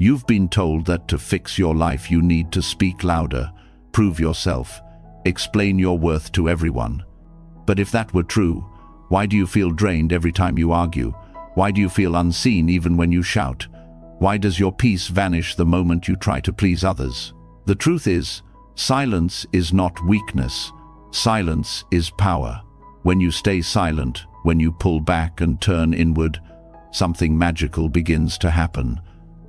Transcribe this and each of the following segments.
You've been told that to fix your life you need to speak louder, prove yourself, explain your worth to everyone. But if that were true, why do you feel drained every time you argue? Why do you feel unseen even when you shout? Why does your peace vanish the moment you try to please others? The truth is, silence is not weakness. Silence is power. When you stay silent, when you pull back and turn inward, something magical begins to happen.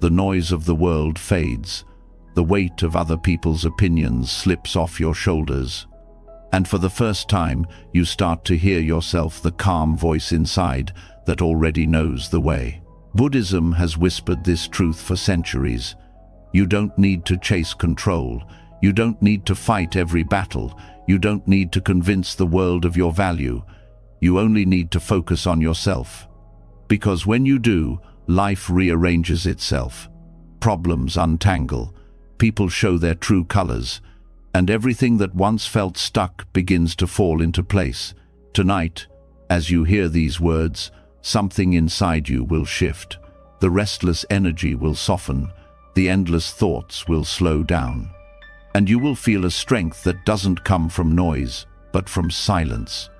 The noise of the world fades. The weight of other people's opinions slips off your shoulders. And for the first time, you start to hear yourself, the calm voice inside that already knows the way. Buddhism has whispered this truth for centuries. You don't need to chase control. You don't need to fight every battle. You don't need to convince the world of your value. You only need to focus on yourself. Because when you do, life rearranges itself. Problems untangle. People show their true colors. And everything that once felt stuck begins to fall into place. Tonight, as you hear these words, something inside you will shift. The restless energy will soften. The endless thoughts will slow down. And you will feel a strength that doesn't come from noise, but from silence.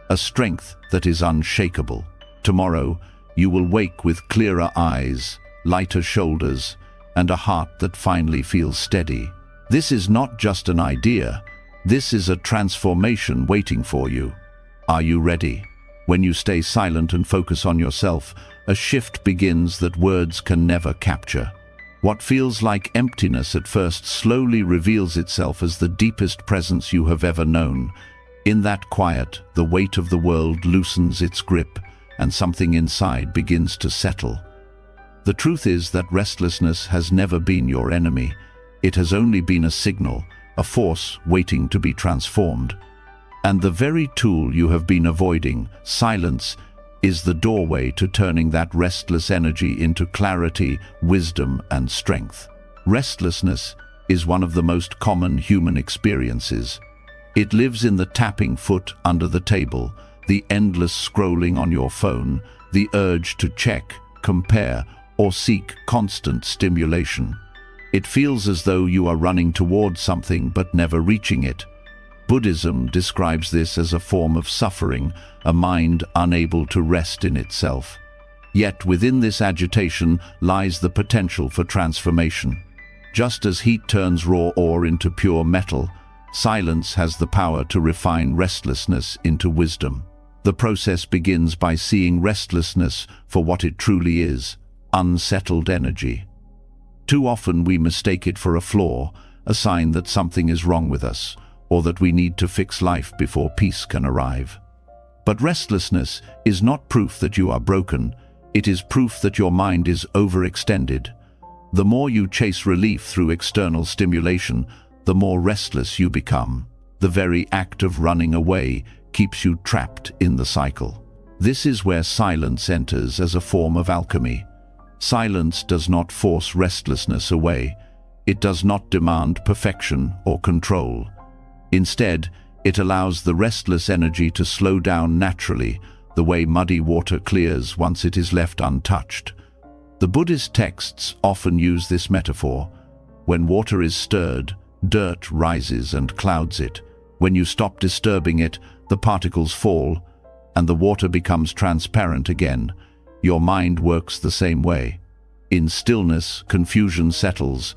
A strength that is unshakable. Tomorrow, you will wake with clearer eyes, lighter shoulders, and a heart that finally feels steady. This is not just an idea. This is a transformation waiting for you. Are you ready? When you stay silent and focus on yourself, a shift begins that words can never capture. What feels like emptiness at first slowly reveals itself as the deepest presence you have ever known. In that quiet, the weight of the world loosens its grip, and something inside begins to settle. The truth is that restlessness has never been your enemy. It has only been a signal, a force waiting to be transformed. And the very tool you have been avoiding, silence, is the doorway to turning that restless energy into clarity, wisdom, and strength. Restlessness is one of the most common human experiences. It lives in the tapping foot under the table, the endless scrolling on your phone, the urge to check, compare, or seek constant stimulation. It feels as though you are running towards something but never reaching it. Buddhism describes this as a form of suffering, a mind unable to rest in itself. Yet within this agitation lies the potential for transformation. Just as heat turns raw ore into pure metal, silence has the power to refine restlessness into wisdom. The process begins by seeing restlessness for what it truly is, unsettled energy. Too often we mistake it for a flaw, a sign that something is wrong with us, or that we need to fix life before peace can arrive. But restlessness is not proof that you are broken. It is proof that your mind is overextended. The more you chase relief through external stimulation, the more restless you become. The very act of running away keeps you trapped in the cycle. This is where silence enters as a form of alchemy. Silence does not force restlessness away. It does not demand perfection or control. Instead, it allows the restless energy to slow down naturally, the way muddy water clears once it is left untouched. The Buddhist texts often use this metaphor. When water is stirred, dirt rises and clouds it. When you stop disturbing it, the particles fall, and the water becomes transparent again. Your mind works the same way. In stillness, confusion settles,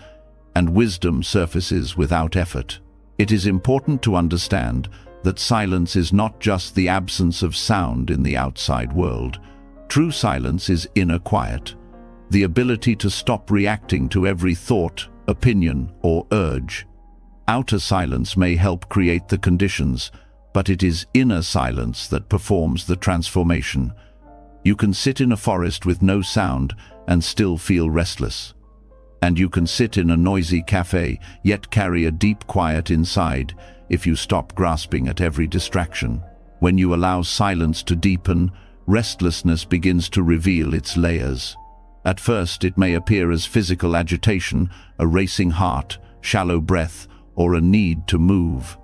and wisdom surfaces without effort. It is important to understand that silence is not just the absence of sound in the outside world. True silence is inner quiet, the ability to stop reacting to every thought, opinion, or urge. Outer silence may help create the conditions, but it is inner silence that performs the transformation. You can sit in a forest with no sound and still feel restless. And you can sit in a noisy cafe, yet carry a deep quiet inside if you stop grasping at every distraction. When you allow silence to deepen, restlessness begins to reveal its layers. At first, it may appear as physical agitation, a racing heart, shallow breath, or a need to move.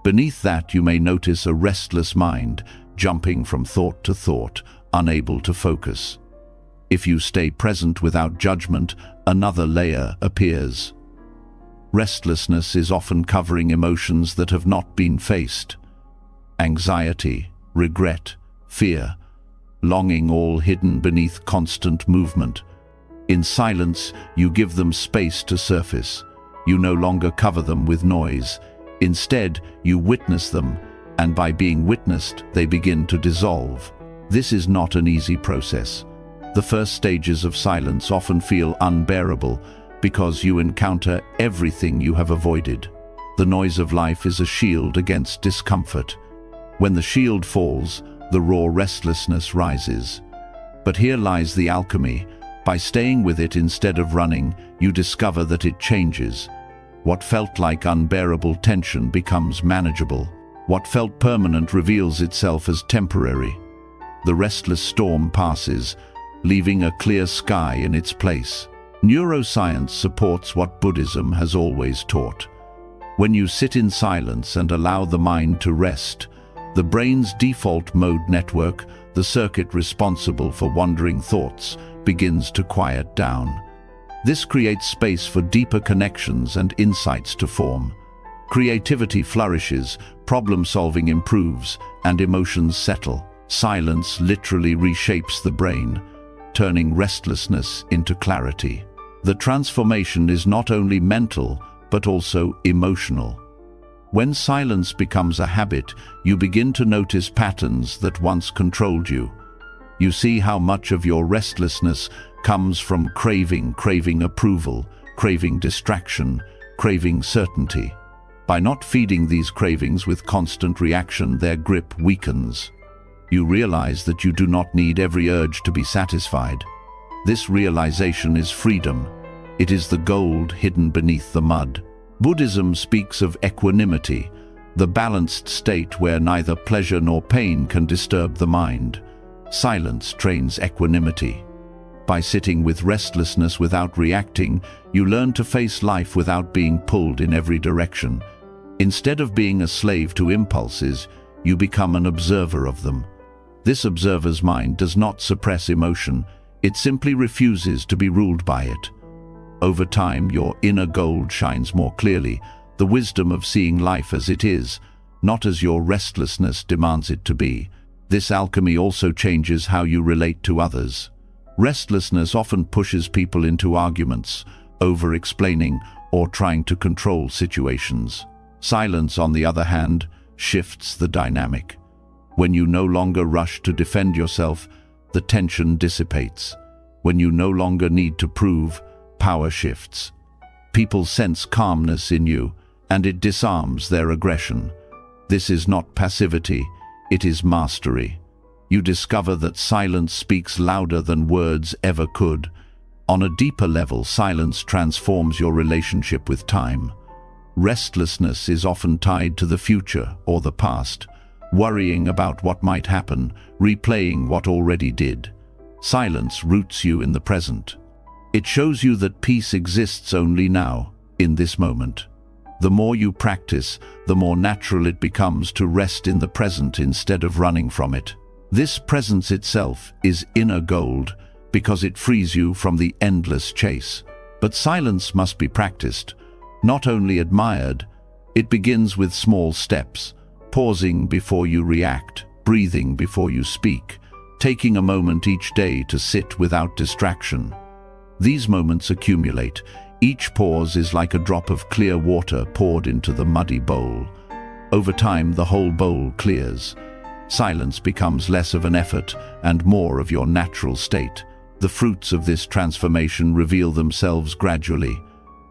Beneath that, you may notice a restless mind, jumping from thought to thought, unable to focus. If you stay present without judgment, another layer appears. Restlessness is often covering emotions that have not been faced. Anxiety, regret, fear, longing, all hidden beneath constant movement. In silence, you give them space to surface. You no longer cover them with noise. Instead, you witness them, and by being witnessed, they begin to dissolve. This is not an easy process. The first stages of silence often feel unbearable because you encounter everything you have avoided. The noise of life is a shield against discomfort. When the shield falls, the raw restlessness rises. But here lies the alchemy. By staying with it instead of running, you discover that it changes. What felt like unbearable tension becomes manageable. What felt permanent reveals itself as temporary. The restless storm passes, leaving a clear sky in its place. Neuroscience supports what Buddhism has always taught. When you sit in silence and allow the mind to rest, the brain's default mode network, the circuit responsible for wandering thoughts, begins to quiet down. This creates space for deeper connections and insights to form. Creativity flourishes, problem-solving improves, and emotions settle. Silence literally reshapes the brain, turning restlessness into clarity. The transformation is not only mental, but also emotional. When silence becomes a habit, you begin to notice patterns that once controlled you. You see how much of your restlessness comes from craving approval, craving distraction, craving certainty. By not feeding these cravings with constant reaction, their grip weakens. You realize that you do not need every urge to be satisfied. This realization is freedom. It is the gold hidden beneath the mud. Buddhism speaks of equanimity, the balanced state where neither pleasure nor pain can disturb the mind. Silence trains equanimity. By sitting with restlessness without reacting, you learn to face life without being pulled in every direction. Instead of being a slave to impulses, you become an observer of them. This observer's mind does not suppress emotion, it simply refuses to be ruled by it. Over time, your inner gold shines more clearly, the wisdom of seeing life as it is, not as your restlessness demands it to be. This alchemy also changes how you relate to others. Restlessness often pushes people into arguments, over-explaining, or trying to control situations. Silence, on the other hand, shifts the dynamic. When you no longer rush to defend yourself, the tension dissipates. When you no longer need to prove, power shifts. People sense calmness in you, and it disarms their aggression. This is not passivity, it is mastery. You discover that silence speaks louder than words ever could. On a deeper level, silence transforms your relationship with time. Restlessness is often tied to the future or the past, worrying about what might happen, replaying what already did. Silence roots you in the present. It shows you that peace exists only now, in this moment. The more you practice, the more natural it becomes to rest in the present instead of running from it. This presence itself is inner gold because it frees you from the endless chase. But silence must be practiced, not only admired. It begins with small steps, pausing before you react, breathing before you speak, taking a moment each day to sit without distraction. These moments accumulate. Each pause is like a drop of clear water poured into the muddy bowl. Over time, the whole bowl clears. Silence becomes less of an effort and more of your natural state. The fruits of this transformation reveal themselves gradually.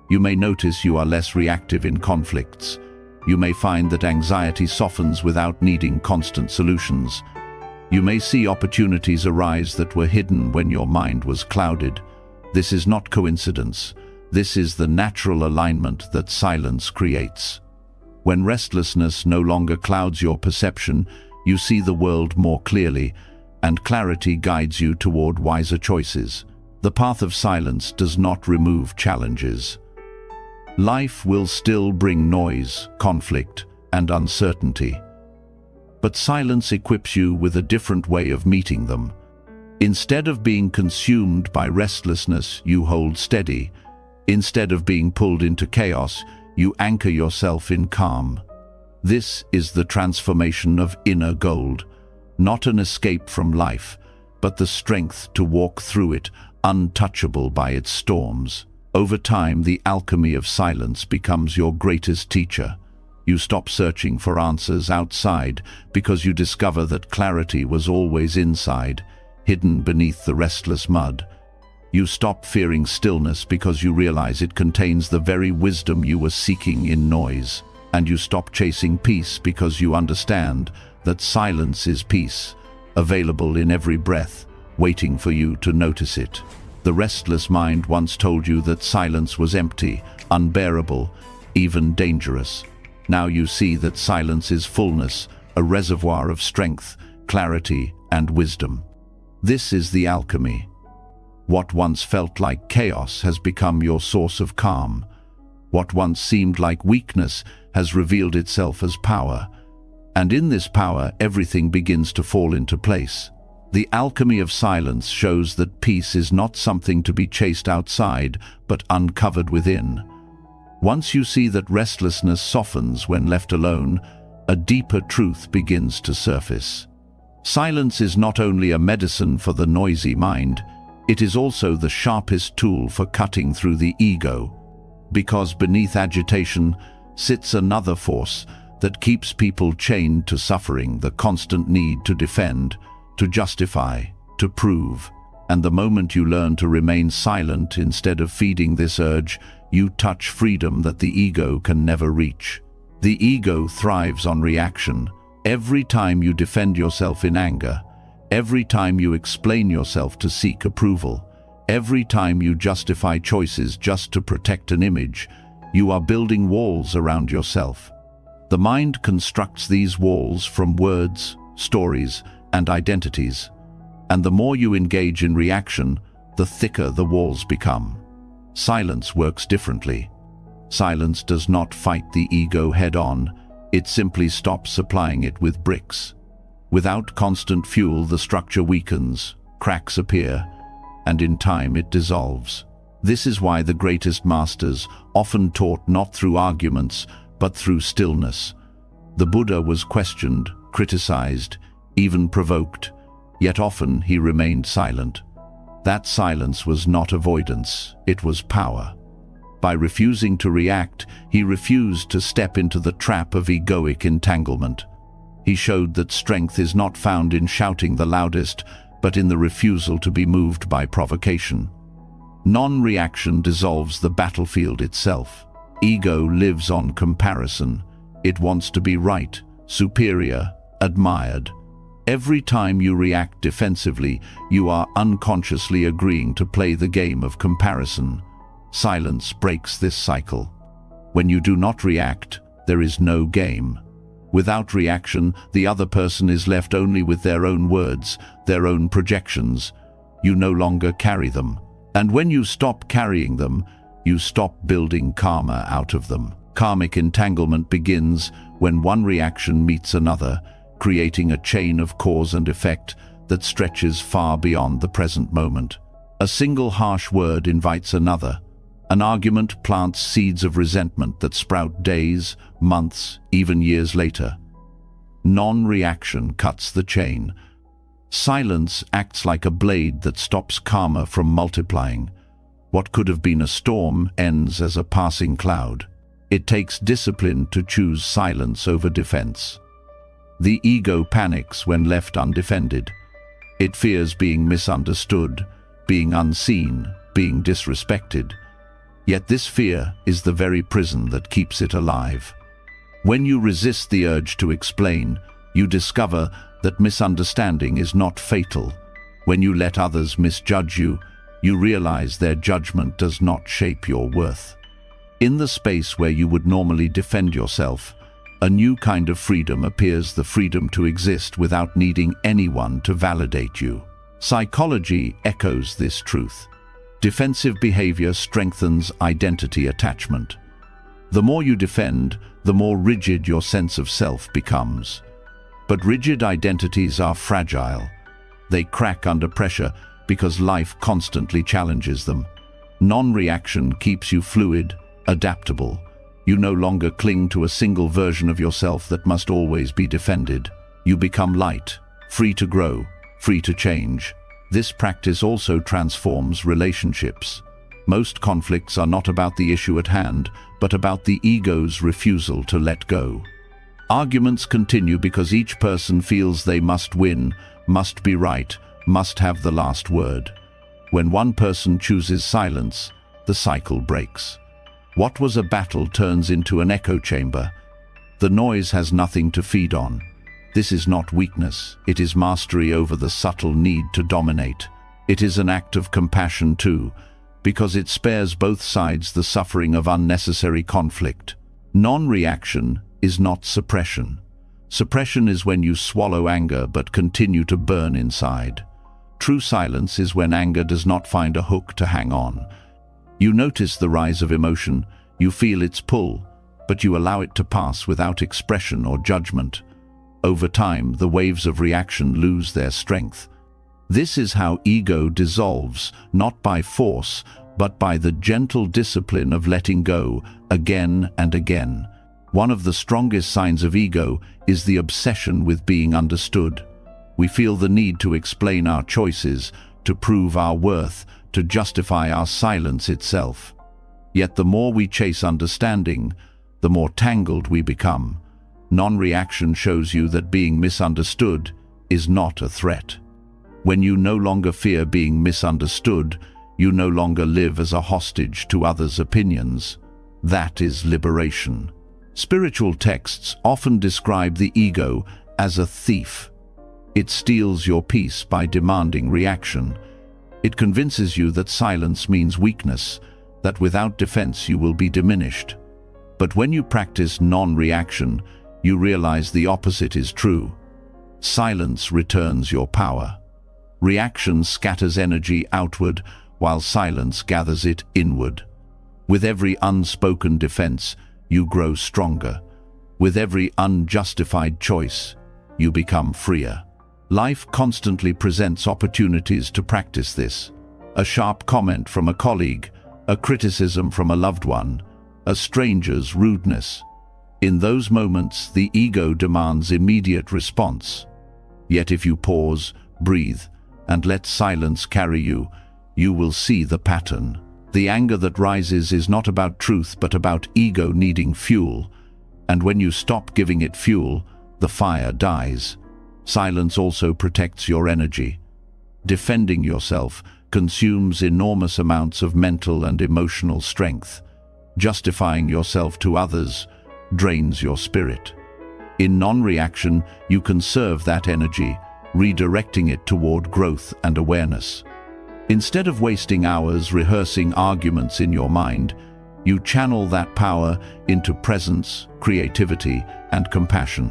You may notice you are less reactive in conflicts. You may find that anxiety softens without needing constant solutions. You may see opportunities arise that were hidden when your mind was clouded. This is not coincidence. This is the natural alignment that silence creates. When restlessness no longer clouds your perception, you see the world more clearly, and clarity guides you toward wiser choices. The path of silence does not remove challenges. Life will still bring noise, conflict, and uncertainty. But silence equips you with a different way of meeting them. Instead of being consumed by restlessness, you hold steady. Instead of being pulled into chaos, you anchor yourself in calm. This is the transformation of inner gold, not an escape from life, but the strength to walk through it, untouchable by its storms. Over time, the alchemy of silence becomes your greatest teacher. You stop searching for answers outside because you discover that clarity was always inside, hidden beneath the restless mud. You stop fearing stillness because you realize it contains the very wisdom you were seeking in noise. And you stop chasing peace because you understand that silence is peace, available in every breath, waiting for you to notice it. The restless mind once told you that silence was empty, unbearable, even dangerous. Now you see that silence is fullness, a reservoir of strength, clarity, and wisdom. This is the alchemy. What once felt like chaos has become your source of calm. What once seemed like weakness has revealed itself as power. And in this power, everything begins to fall into place. The alchemy of silence shows that peace is not something to be chased outside, but uncovered within. Once you see that restlessness softens when left alone, a deeper truth begins to surface. Silence is not only a medicine for the noisy mind, it is also the sharpest tool for cutting through the ego. Because beneath agitation sits another force that keeps people chained to suffering, the constant need to defend, to justify, to prove. And the moment you learn to remain silent instead of feeding this urge, you touch freedom that the ego can never reach. The ego thrives on reaction. Every time you defend yourself in anger, every time you explain yourself to seek approval, every time you justify choices just to protect an image, you are building walls around yourself. The mind constructs these walls from words, stories, and identities. And the more you engage in reaction, the thicker the walls become. Silence works differently. Silence does not fight the ego head-on. It simply stops supplying it with bricks. Without constant fuel, the structure weakens, cracks appear, and in time it dissolves. This is why the greatest masters often taught not through arguments, but through stillness. The Buddha was questioned, criticized, even provoked, yet often he remained silent. That silence was not avoidance, it was power. By refusing to react, he refused to step into the trap of egoic entanglement. He showed that strength is not found in shouting the loudest, but in the refusal to be moved by provocation. Non-reaction dissolves the battlefield itself. Ego lives on comparison. It wants to be right, superior, admired. Every time you react defensively, you are unconsciously agreeing to play the game of comparison. Silence breaks this cycle. When you do not react, there is no game. Without reaction, the other person is left only with their own words, their own projections. You no longer carry them. And when you stop carrying them, you stop building karma out of them. Karmic entanglement begins when one reaction meets another, creating a chain of cause and effect that stretches far beyond the present moment. A single harsh word invites another. An argument plants seeds of resentment that sprout days, months, even years later. Non-reaction cuts the chain. Silence acts like a blade that stops karma from multiplying. What could have been a storm ends as a passing cloud. It takes discipline to choose silence over defense. The ego panics when left undefended. It fears being misunderstood, being unseen, being disrespected. Yet this fear is the very prison that keeps it alive. When you resist the urge to explain, you discover that misunderstanding is not fatal. When you let others misjudge you, you realize their judgment does not shape your worth. In the space where you would normally defend yourself, a new kind of freedom appears, the freedom to exist without needing anyone to validate you. Psychology echoes this truth. Defensive behavior strengthens identity attachment. The more you defend, the more rigid your sense of self becomes. But rigid identities are fragile. They crack under pressure because life constantly challenges them. Non-reaction keeps you fluid, adaptable. You no longer cling to a single version of yourself that must always be defended. You become light, free to grow, free to change. This practice also transforms relationships. Most conflicts are not about the issue at hand, but about the ego's refusal to let go. Arguments continue because each person feels they must win, must be right, must have the last word. When one person chooses silence, the cycle breaks. What was a battle turns into an echo chamber. The noise has nothing to feed on. This is not weakness, it is mastery over the subtle need to dominate. It is an act of compassion too, because it spares both sides the suffering of unnecessary conflict. Non-reaction is not suppression. Suppression is when you swallow anger but continue to burn inside. True silence is when anger does not find a hook to hang on. You notice the rise of emotion, you feel its pull, but you allow it to pass without expression or judgment. Over time, the waves of reaction lose their strength. This is how ego dissolves, not by force, but by the gentle discipline of letting go again and again. One of the strongest signs of ego is the obsession with being understood. We feel the need to explain our choices, to prove our worth, to justify our silence itself. Yet the more we chase understanding, the more tangled we become. Non-reaction shows you that being misunderstood is not a threat. When you no longer fear being misunderstood, you no longer live as a hostage to others' opinions. That is liberation. Spiritual texts often describe the ego as a thief. It steals your peace by demanding reaction. It convinces you that silence means weakness, that without defense you will be diminished. But when you practice non-reaction, you realize the opposite is true. Silence returns your power. Reaction scatters energy outward, while silence gathers it inward. With every unspoken defense, you grow stronger. With every unjustified choice, you become freer. Life constantly presents opportunities to practice this. A sharp comment from a colleague, a criticism from a loved one, a stranger's rudeness. In those moments, the ego demands immediate response. Yet if you pause, breathe, and let silence carry you, you will see the pattern. The anger that rises is not about truth but about ego needing fuel. And when you stop giving it fuel, the fire dies. Silence also protects your energy. Defending yourself consumes enormous amounts of mental and emotional strength. Justifying yourself to others drains your spirit. In non-reaction, you conserve that energy, redirecting it toward growth and awareness. Instead of wasting hours rehearsing arguments in your mind, you channel that power into presence, creativity, and compassion.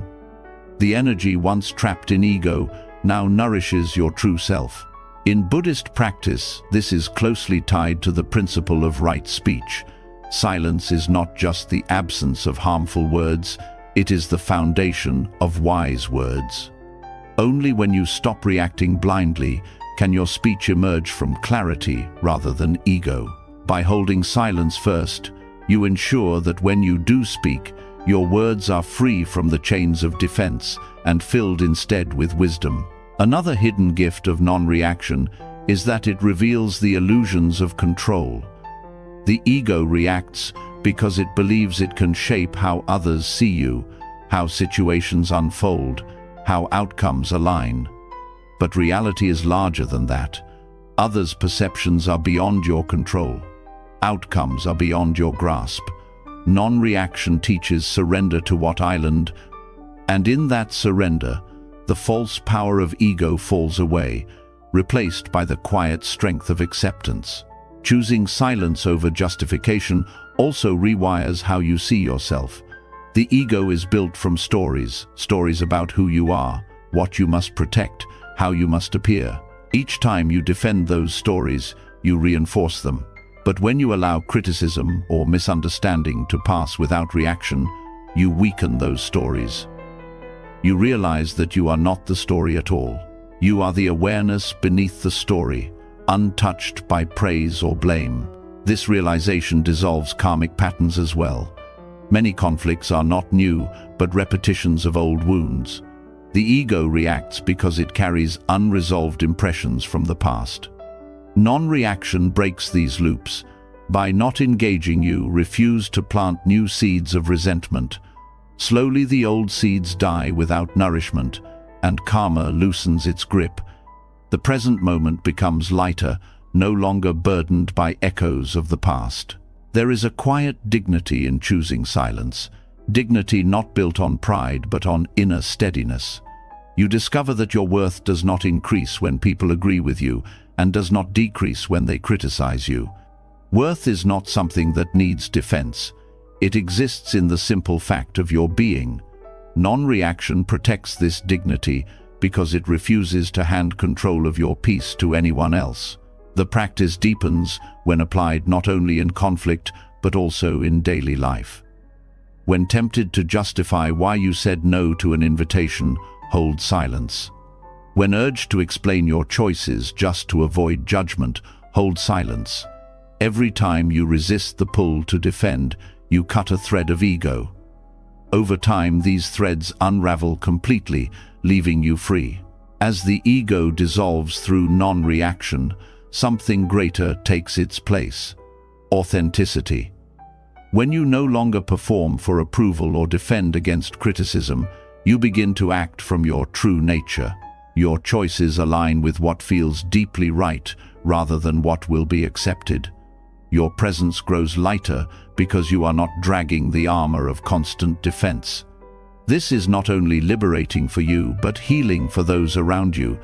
The energy once trapped in ego now nourishes your true self. In Buddhist practice, this is closely tied to the principle of right speech. Silence is not just the absence of harmful words, it is the foundation of wise words. Only when you stop reacting blindly can your speech emerge from clarity rather than ego. By holding silence first, you ensure that when you do speak, your words are free from the chains of defense and filled instead with wisdom. Another hidden gift of non-reaction is that it reveals the illusions of control. The ego reacts because it believes it can shape how others see you, how situations unfold, how outcomes align. But reality is larger than that. Others' perceptions are beyond your control. Outcomes are beyond your grasp. Non-reaction teaches surrender to what island, and in that surrender, the false power of ego falls away, replaced by the quiet strength of acceptance. Choosing silence over justification also rewires how you see yourself. The ego is built from stories about who you are, what you must protect, how you must appear. Each time you defend those stories, you reinforce them. But when you allow criticism or misunderstanding to pass without reaction, you weaken those stories. You realize that you are not the story at all. You are the awareness beneath the story, untouched by praise or blame. This realization dissolves karmic patterns as well. Many conflicts are not new, but repetitions of old wounds. The ego reacts because it carries unresolved impressions from the past. Non-reaction breaks these loops. By not engaging, you refuse to plant new seeds of resentment. Slowly the old seeds die without nourishment, and karma loosens its grip. The present moment becomes lighter, no longer burdened by echoes of the past. There is a quiet dignity in choosing silence, dignity not built on pride but on inner steadiness. You discover that your worth does not increase when people agree with you and does not decrease when they criticize you. Worth is not something that needs defense. It exists in the simple fact of your being. Non-reaction protects this dignity because it refuses to hand control of your peace to anyone else. The practice deepens when applied not only in conflict but also in daily life. When tempted to justify why you said no to an invitation, hold silence. When urged to explain your choices just to avoid judgment, hold silence. Every time you resist the pull to defend, you cut a thread of ego. Over time, these threads unravel completely, leaving you free. As the ego dissolves through non-reaction, something greater takes its place: authenticity. When you no longer perform for approval or defend against criticism, you begin to act from your true nature. Your choices align with what feels deeply right rather than what will be accepted. Your presence grows lighter because you are not dragging the armor of constant defense. This is not only liberating for you but healing for those around you,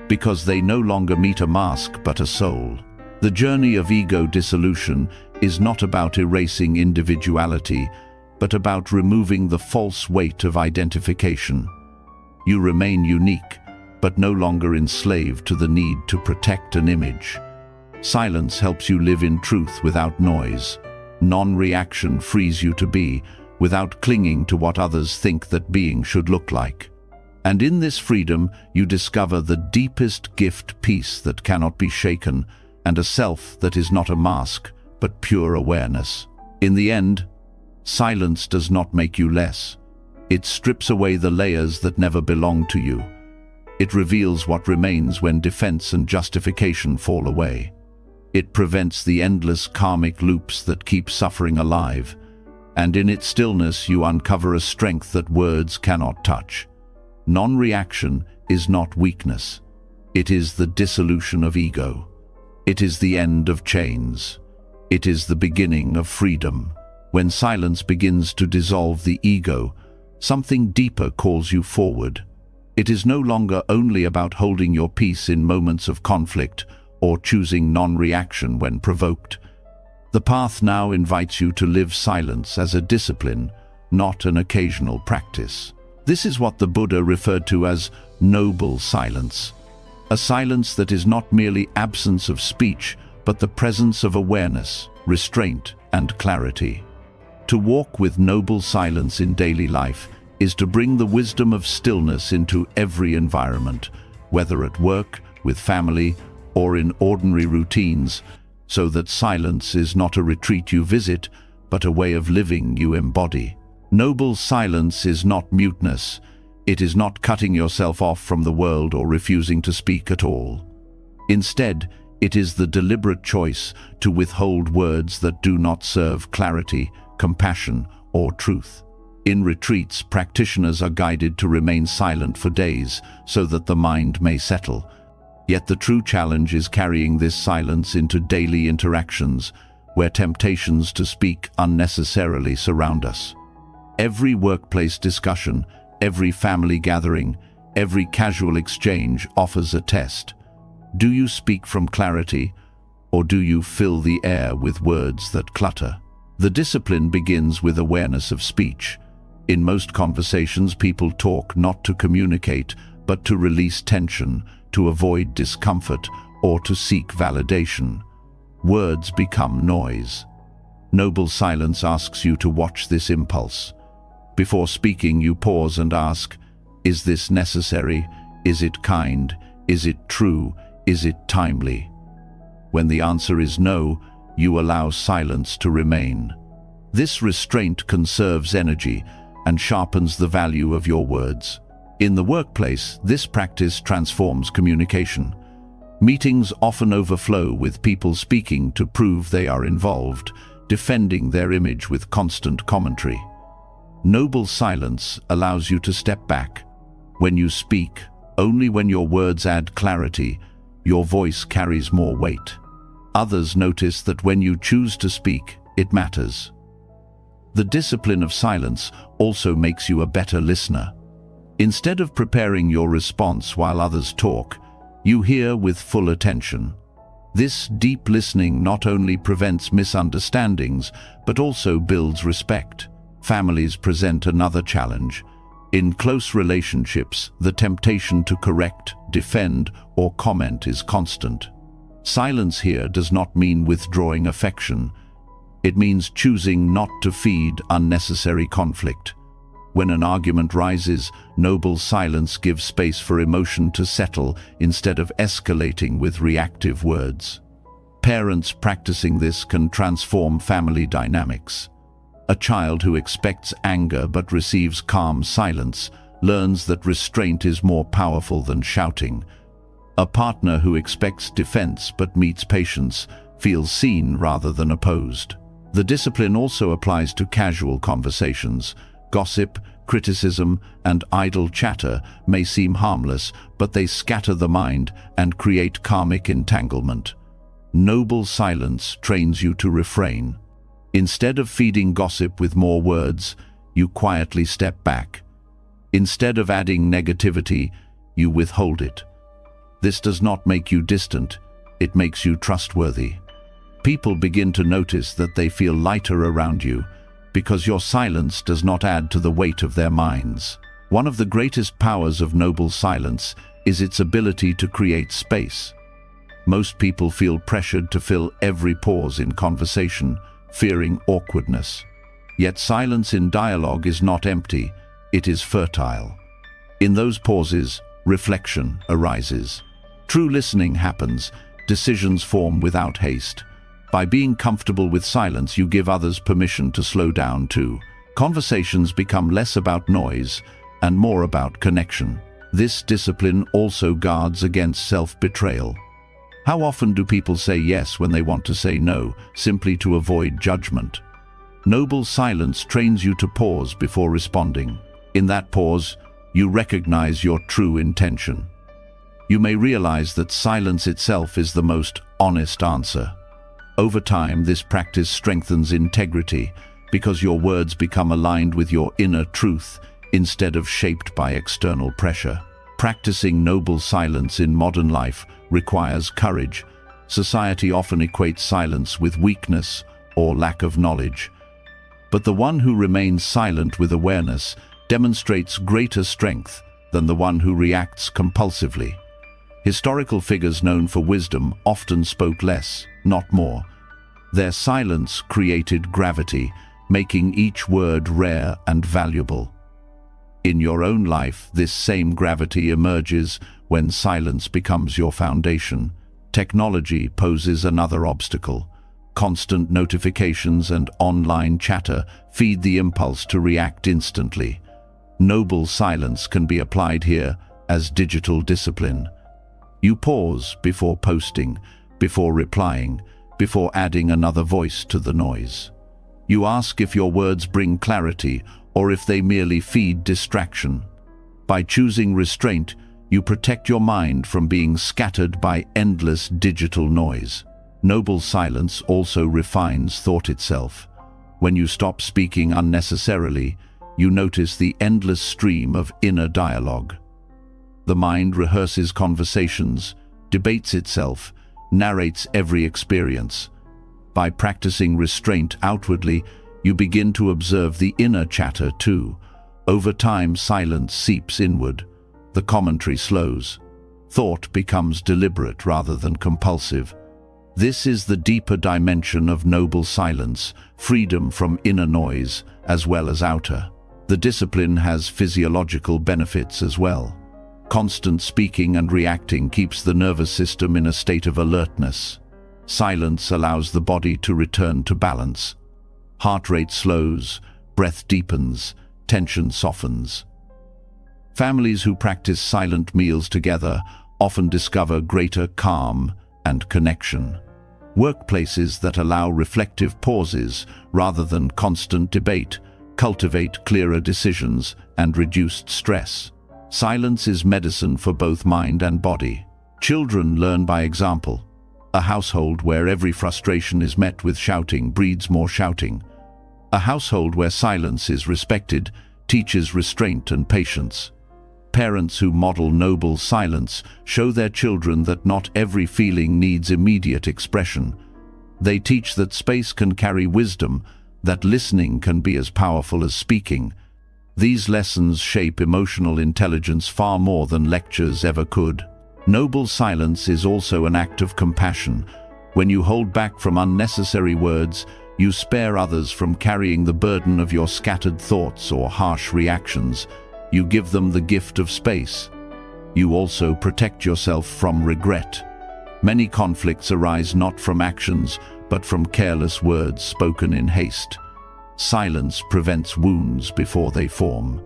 because they no longer meet a mask but a soul. The journey of ego dissolution is not about erasing individuality, but about removing the false weight of identification. You remain unique, but no longer enslaved to the need to protect an image. Silence helps you live in truth without noise. Non-reaction frees you to be, without clinging to what others think that being should look like. And in this freedom, you discover the deepest gift, peace that cannot be shaken, and a self that is not a mask, but pure awareness. In the end, silence does not make you less. It strips away the layers that never belonged to you. It reveals what remains when defense and justification fall away. It prevents the endless karmic loops that keep suffering alive, and in its stillness you uncover a strength that words cannot touch. Non-reaction is not weakness. It is the dissolution of ego. It is the end of chains. It is the beginning of freedom. When silence begins to dissolve the ego, something deeper calls you forward. It is no longer only about holding your peace in moments of conflict or choosing non-reaction when provoked. The path now invites you to live silence as a discipline, not an occasional practice. This is what the Buddha referred to as noble silence, a silence that is not merely absence of speech, but the presence of awareness, restraint, and clarity. To walk with noble silence in daily life is to bring the wisdom of stillness into every environment, whether at work, with family, or in ordinary routines, so that silence is not a retreat you visit, but a way of living you embody. Noble silence is not muteness. It is not cutting yourself off from the world or refusing to speak at all. Instead, it is the deliberate choice to withhold words that do not serve clarity, compassion, or truth. In retreats, practitioners are guided to remain silent for days so that the mind may settle. Yet the true challenge is carrying this silence into daily interactions, where temptations to speak unnecessarily surround us. Every workplace discussion, every family gathering, every casual exchange offers a test. Do you speak from clarity, or do you fill the air with words that clutter? The discipline begins with awareness of speech. In most conversations, people talk not to communicate, but to release tension, to avoid discomfort, or to seek validation. Words become noise. Noble silence asks you to watch this impulse. Before speaking, you pause and ask, is this necessary? Is it kind? Is it true? Is it timely? When the answer is no, you allow silence to remain. This restraint conserves energy and sharpens the value of your words. In the workplace, this practice transforms communication. Meetings often overflow with people speaking to prove they are involved, defending their image with constant commentary. Noble silence allows you to step back. When you speak, only when your words add clarity, your voice carries more weight. Others notice that when you choose to speak, it matters. The discipline of silence also makes you a better listener. Instead of preparing your response while others talk, you hear with full attention. This deep listening not only prevents misunderstandings, but also builds respect. Families present another challenge. In close relationships, the temptation to correct, defend, or comment is constant. Silence here does not mean withdrawing affection. It means choosing not to feed unnecessary conflict. When an argument rises, noble silence gives space for emotion to settle instead of escalating with reactive words. Parents practicing this can transform family dynamics. A child who expects anger but receives calm silence learns that restraint is more powerful than shouting. A partner who expects defense but meets patience feels seen rather than opposed. The discipline also applies to casual conversations. Gossip, criticism, and idle chatter may seem harmless, but they scatter the mind and create karmic entanglement. Noble silence trains you to refrain. Instead of feeding gossip with more words, you quietly step back. Instead of adding negativity, you withhold it. This does not make you distant, it makes you trustworthy. People begin to notice that they feel lighter around you, because your silence does not add to the weight of their minds. One of the greatest powers of noble silence is its ability to create space. Most people feel pressured to fill every pause in conversation, fearing awkwardness. Yet silence in dialogue is not empty, it is fertile. In those pauses, reflection arises. True listening happens, decisions form without haste. By being comfortable with silence, you give others permission to slow down too. Conversations become less about noise and more about connection. This discipline also guards against self-betrayal. How often do people say yes when they want to say no, simply to avoid judgment? Noble silence trains you to pause before responding. In that pause, you recognize your true intention. You may realize that silence itself is the most honest answer. Over time, this practice strengthens integrity because your words become aligned with your inner truth instead of shaped by external pressure. Practicing noble silence in modern life requires courage. Society often equates silence with weakness or lack of knowledge. But the one who remains silent with awareness demonstrates greater strength than the one who reacts compulsively. Historical figures known for wisdom often spoke less, not more. Their silence created gravity, making each word rare and valuable. In your own life, this same gravity emerges when silence becomes your foundation. Technology poses another obstacle. Constant notifications and online chatter feed the impulse to react instantly. Noble silence can be applied here as digital discipline. You pause before posting, before replying, before adding another voice to the noise. You ask if your words bring clarity or if they merely feed distraction. By choosing restraint, you protect your mind from being scattered by endless digital noise. Noble silence also refines thought itself. When you stop speaking unnecessarily, you notice the endless stream of inner dialogue. The mind rehearses conversations, debates itself, narrates every experience. By practicing restraint outwardly, you begin to observe the inner chatter too. Over time, silence seeps inward. The commentary slows. Thought becomes deliberate rather than compulsive. This is the deeper dimension of noble silence, freedom from inner noise as well as outer. The discipline has physiological benefits as well. Constant speaking and reacting keeps the nervous system in a state of alertness. Silence allows the body to return to balance. Heart rate slows, breath deepens, tension softens. Families who practice silent meals together often discover greater calm and connection. Workplaces that allow reflective pauses rather than constant debate cultivate clearer decisions and reduced stress. Silence is medicine for both mind and body. Children learn by example. A household where every frustration is met with shouting breeds more shouting. A household where silence is respected teaches restraint and patience. Parents who model noble silence show their children that not every feeling needs immediate expression. They teach that space can carry wisdom, that listening can be as powerful as speaking. These lessons shape emotional intelligence far more than lectures ever could. Noble silence is also an act of compassion. When you hold back from unnecessary words, you spare others from carrying the burden of your scattered thoughts or harsh reactions. You give them the gift of space. You also protect yourself from regret. Many conflicts arise not from actions, but from careless words spoken in haste. Silence prevents wounds before they form.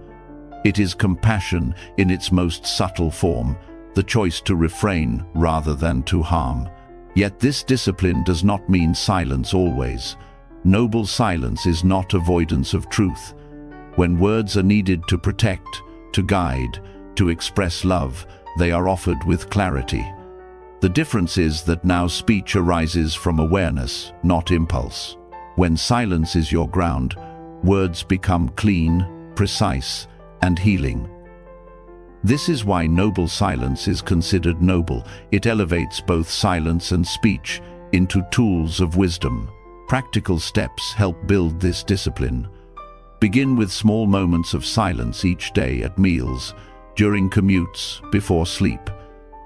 It is compassion in its most subtle form, the choice to refrain rather than to harm. Yet this discipline does not mean silence always. Noble silence is not avoidance of truth. When words are needed to protect, to guide, to express love, they are offered with clarity. The difference is that now speech arises from awareness, not impulse. When silence is your ground, words become clean, precise, and healing. This is why noble silence is considered noble. It elevates both silence and speech into tools of wisdom. Practical steps help build this discipline. Begin with small moments of silence each day at meals, during commutes, before sleep.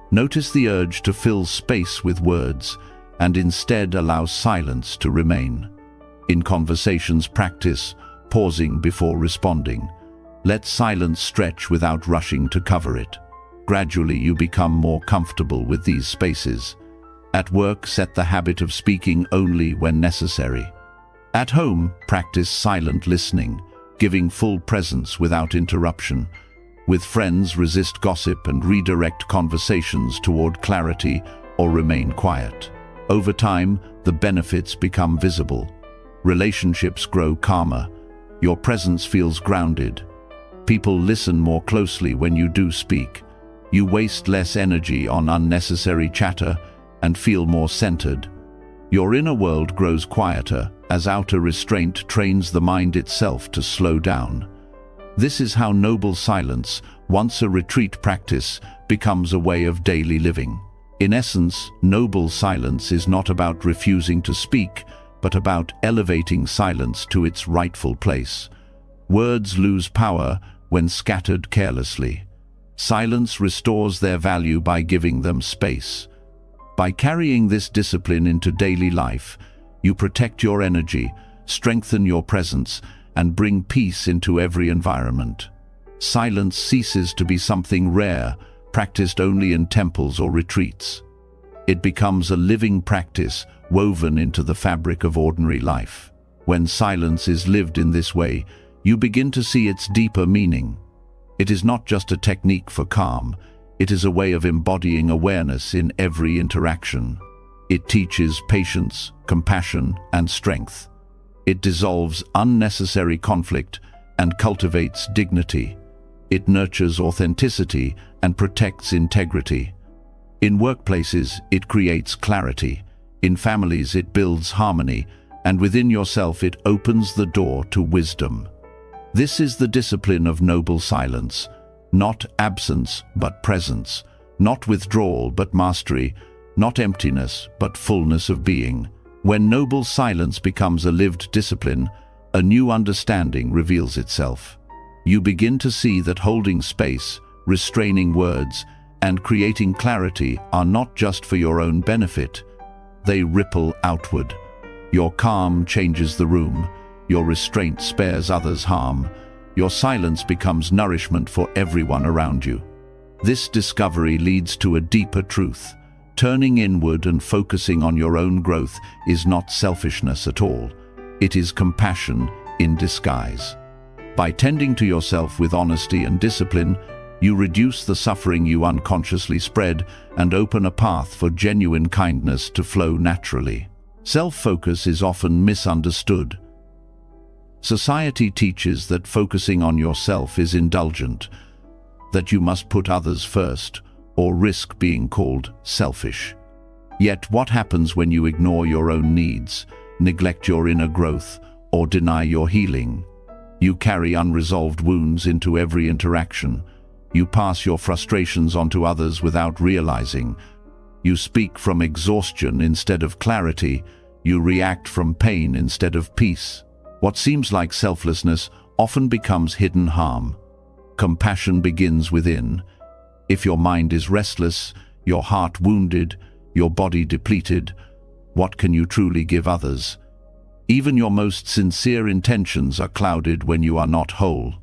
Notice the urge to fill space with words, and instead allow silence to remain. In conversations, practice pausing before responding. Let silence stretch without rushing to cover it. Gradually, you become more comfortable with these spaces. At work, set the habit of speaking only when necessary. At home, practice silent listening, giving full presence without interruption. With friends, resist gossip and redirect conversations toward clarity or remain quiet. Over time, the benefits become visible. Relationships grow calmer. Your presence feels grounded. People listen more closely when you do speak. You waste less energy on unnecessary chatter and feel more centered. Your inner world grows quieter as outer restraint trains the mind itself to slow down. This is how noble silence, once a retreat practice, becomes a way of daily living. In essence, noble silence is not about refusing to speak, but about elevating silence to its rightful place. Words lose power when scattered carelessly. Silence restores their value by giving them space. By carrying this discipline into daily life, you protect your energy, strengthen your presence, and bring peace into every environment. Silence ceases to be something rare, practiced only in temples or retreats. It becomes a living practice woven into the fabric of ordinary life. When silence is lived in this way, you begin to see its deeper meaning. It is not just a technique for calm, it is a way of embodying awareness in every interaction. It teaches patience, compassion, and strength. It dissolves unnecessary conflict and cultivates dignity. It nurtures authenticity and protects integrity. In workplaces, it creates clarity. In families, it builds harmony, and within yourself, it opens the door to wisdom. This is the discipline of noble silence, not absence but presence, not withdrawal but mastery, not emptiness but fullness of being. When noble silence becomes a lived discipline, a new understanding reveals itself. You begin to see that holding space, restraining words, and creating clarity are not just for your own benefit. They ripple outward. Your calm changes the room. Your restraint spares others harm. Your silence becomes nourishment for everyone around you. This discovery leads to a deeper truth. Turning inward and focusing on your own growth is not selfishness at all. It is compassion in disguise. By tending to yourself with honesty and discipline, you reduce the suffering you unconsciously spread and open a path for genuine kindness to flow naturally. Self-focus is often misunderstood. Society teaches that focusing on yourself is indulgent, that you must put others first or risk being called selfish. Yet what happens when you ignore your own needs, neglect your inner growth, or deny your healing? You carry unresolved wounds into every interaction. You pass your frustrations onto others without realizing. You speak from exhaustion instead of clarity. You react from pain instead of peace. What seems like selflessness often becomes hidden harm. Compassion begins within. If your mind is restless, your heart wounded, your body depleted, what can you truly give others? Even your most sincere intentions are clouded when you are not whole.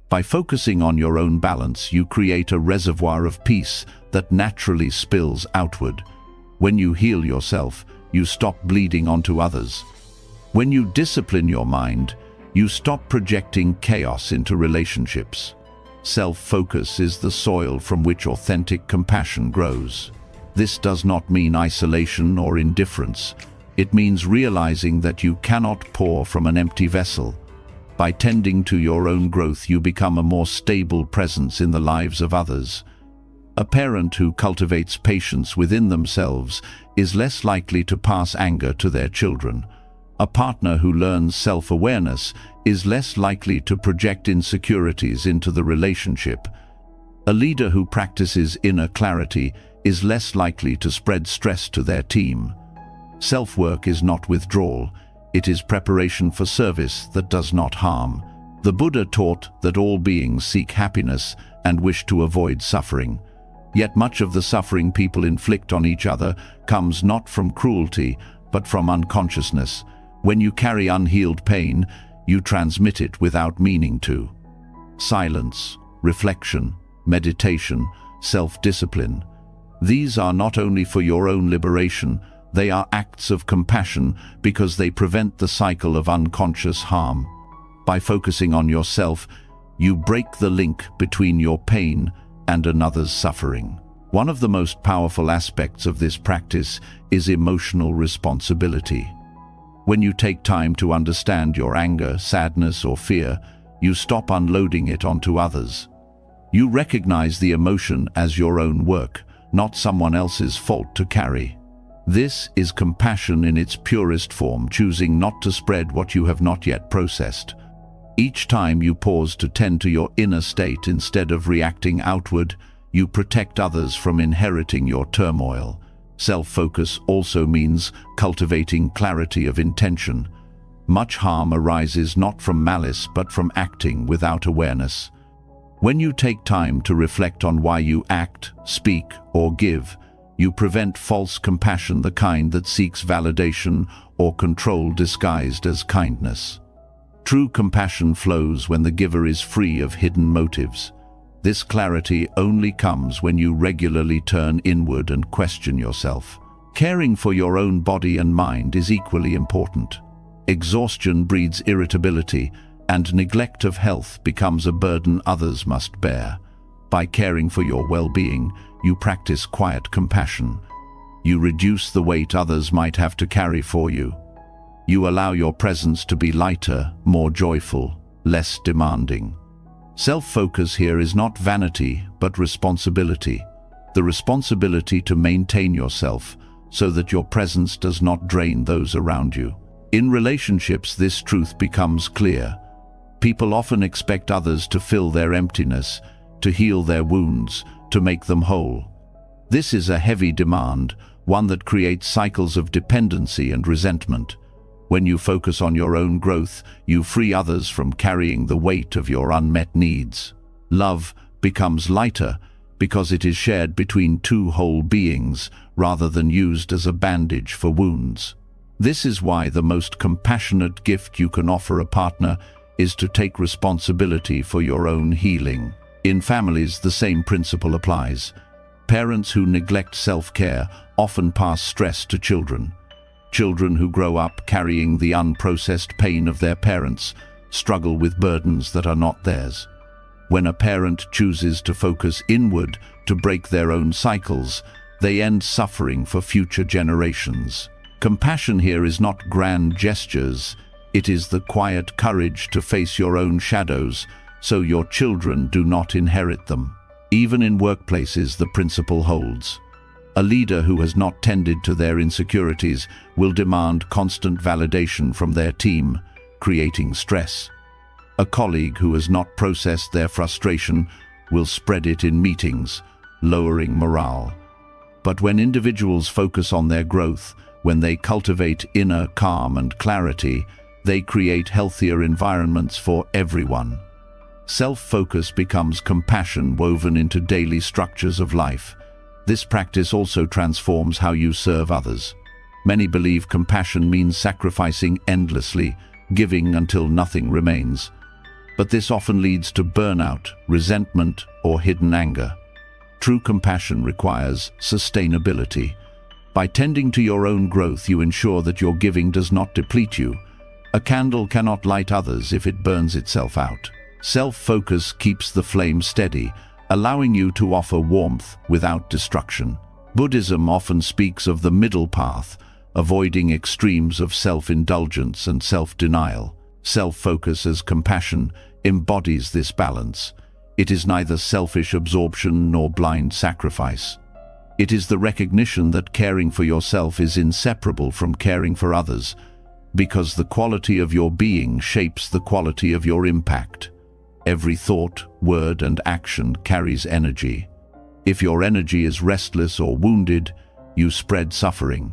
By focusing on your own balance, you create a reservoir of peace that naturally spills outward. When you heal yourself, you stop bleeding onto others. When you discipline your mind, you stop projecting chaos into relationships. Self-focus is the soil from which authentic compassion grows. This does not mean isolation or indifference. It means realizing that you cannot pour from an empty vessel. By tending to your own growth, you become a more stable presence in the lives of others. A parent who cultivates patience within themselves is less likely to pass anger to their children. A partner who learns self-awareness is less likely to project insecurities into the relationship. A leader who practices inner clarity is less likely to spread stress to their team. Self-work is not withdrawal. It is preparation for service that does not harm. The Buddha taught that all beings seek happiness and wish to avoid suffering. Yet much of the suffering people inflict on each other comes not from cruelty, but from unconsciousness. When you carry unhealed pain, you transmit it without meaning to. Silence, reflection, meditation, self-discipline. These are not only for your own liberation, they are acts of compassion because they prevent the cycle of unconscious harm. By focusing on yourself, you break the link between your pain and another's suffering. One of the most powerful aspects of this practice is emotional responsibility. When you take time to understand your anger, sadness, or fear, you stop unloading it onto others. You recognize the emotion as your own work, not someone else's fault to carry. This is compassion in its purest form, choosing not to spread what you have not yet processed. Each time you pause to tend to your inner state instead of reacting outward, you protect others from inheriting your turmoil. Self-focus also means cultivating clarity of intention. Much harm arises not from malice but from acting without awareness. When you take time to reflect on why you act, speak, or give, you prevent false compassion, the kind that seeks validation or control disguised as kindness. True compassion flows when the giver is free of hidden motives. This clarity only comes when you regularly turn inward and question yourself. Caring for your own body and mind is equally important. Exhaustion breeds irritability, and neglect of health becomes a burden others must bear. By caring for your well-being, you practice quiet compassion. You reduce the weight others might have to carry for you. You allow your presence to be lighter, more joyful, less demanding. Self-focus here is not vanity, but responsibility. The responsibility to maintain yourself so that your presence does not drain those around you. In relationships, this truth becomes clear. People often expect others to fill their emptiness, to heal their wounds, to make them whole. This is a heavy demand, one that creates cycles of dependency and resentment. When you focus on your own growth, you free others from carrying the weight of your unmet needs. Love becomes lighter because it is shared between two whole beings rather than used as a bandage for wounds. This is why the most compassionate gift you can offer a partner is to take responsibility for your own healing. In families, the same principle applies. Parents who neglect self-care often pass stress to children. Children who grow up carrying the unprocessed pain of their parents struggle with burdens that are not theirs. When a parent chooses to focus inward to break their own cycles, they end suffering for future generations. Compassion here is not grand gestures, it is the quiet courage to face your own shadows so your children do not inherit them. Even in workplaces, the principle holds. A leader who has not tended to their insecurities will demand constant validation from their team, creating stress. A colleague who has not processed their frustration will spread it in meetings, lowering morale. But when individuals focus on their growth, when they cultivate inner calm and clarity, they create healthier environments for everyone. Self-focus becomes compassion woven into daily structures of life. This practice also transforms how you serve others. Many believe compassion means sacrificing endlessly, giving until nothing remains. But this often leads to burnout, resentment, or hidden anger. True compassion requires sustainability. By tending to your own growth, you ensure that your giving does not deplete you. A candle cannot light others if it burns itself out. Self-focus keeps the flame steady, allowing you to offer warmth without destruction. Buddhism often speaks of the middle path, avoiding extremes of self-indulgence and self-denial. Self-focus as compassion embodies this balance. It is neither selfish absorption nor blind sacrifice. It is the recognition that caring for yourself is inseparable from caring for others, because the quality of your being shapes the quality of your impact. Every thought, word, and action carries energy. If your energy is restless or wounded, you spread suffering.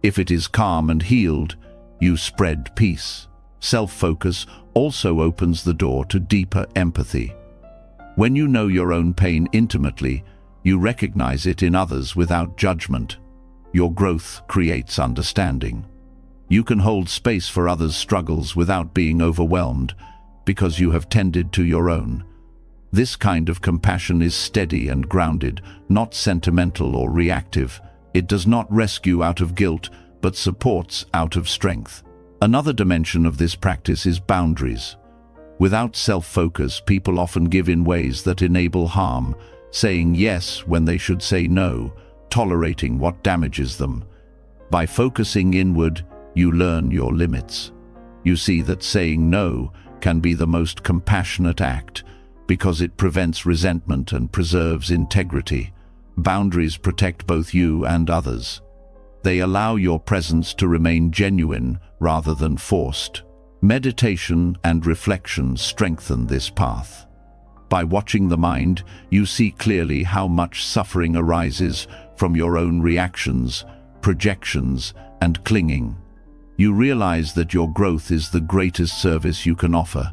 If it is calm and healed, you spread peace. Self-focus also opens the door to deeper empathy. When you know your own pain intimately, you recognize it in others without judgment. Your growth creates understanding. You can hold space for others' struggles without being overwhelmed, because you have tended to your own. This kind of compassion is steady and grounded, not sentimental or reactive. It does not rescue out of guilt, but supports out of strength. Another dimension of this practice is boundaries. Without self-focus, people often give in ways that enable harm, saying yes when they should say no, tolerating what damages them. By focusing inward, you learn your limits. You see that saying no can be the most compassionate act because it prevents resentment and preserves integrity. Boundaries protect both you and others. They allow your presence to remain genuine rather than forced. Meditation and reflection strengthen this path. By watching the mind, you see clearly how much suffering arises from your own reactions, projections, and clinging. You realize that your growth is the greatest service you can offer,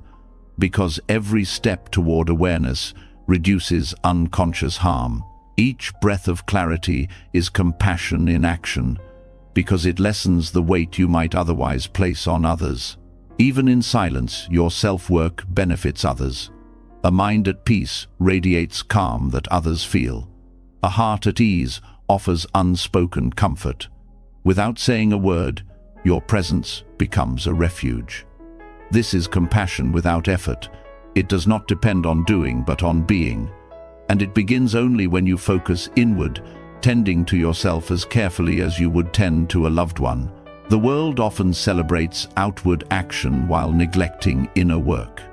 because every step toward awareness reduces unconscious harm. Each breath of clarity is compassion in action, because it lessens the weight you might otherwise place on others. Even in silence, your self-work benefits others. A mind at peace radiates calm that others feel. A heart at ease offers unspoken comfort. Without saying a word, your presence becomes a refuge. This is compassion without effort. It does not depend on doing, but on being. And it begins only when you focus inward, tending to yourself as carefully as you would tend to a loved one. The world often celebrates outward action while neglecting inner work.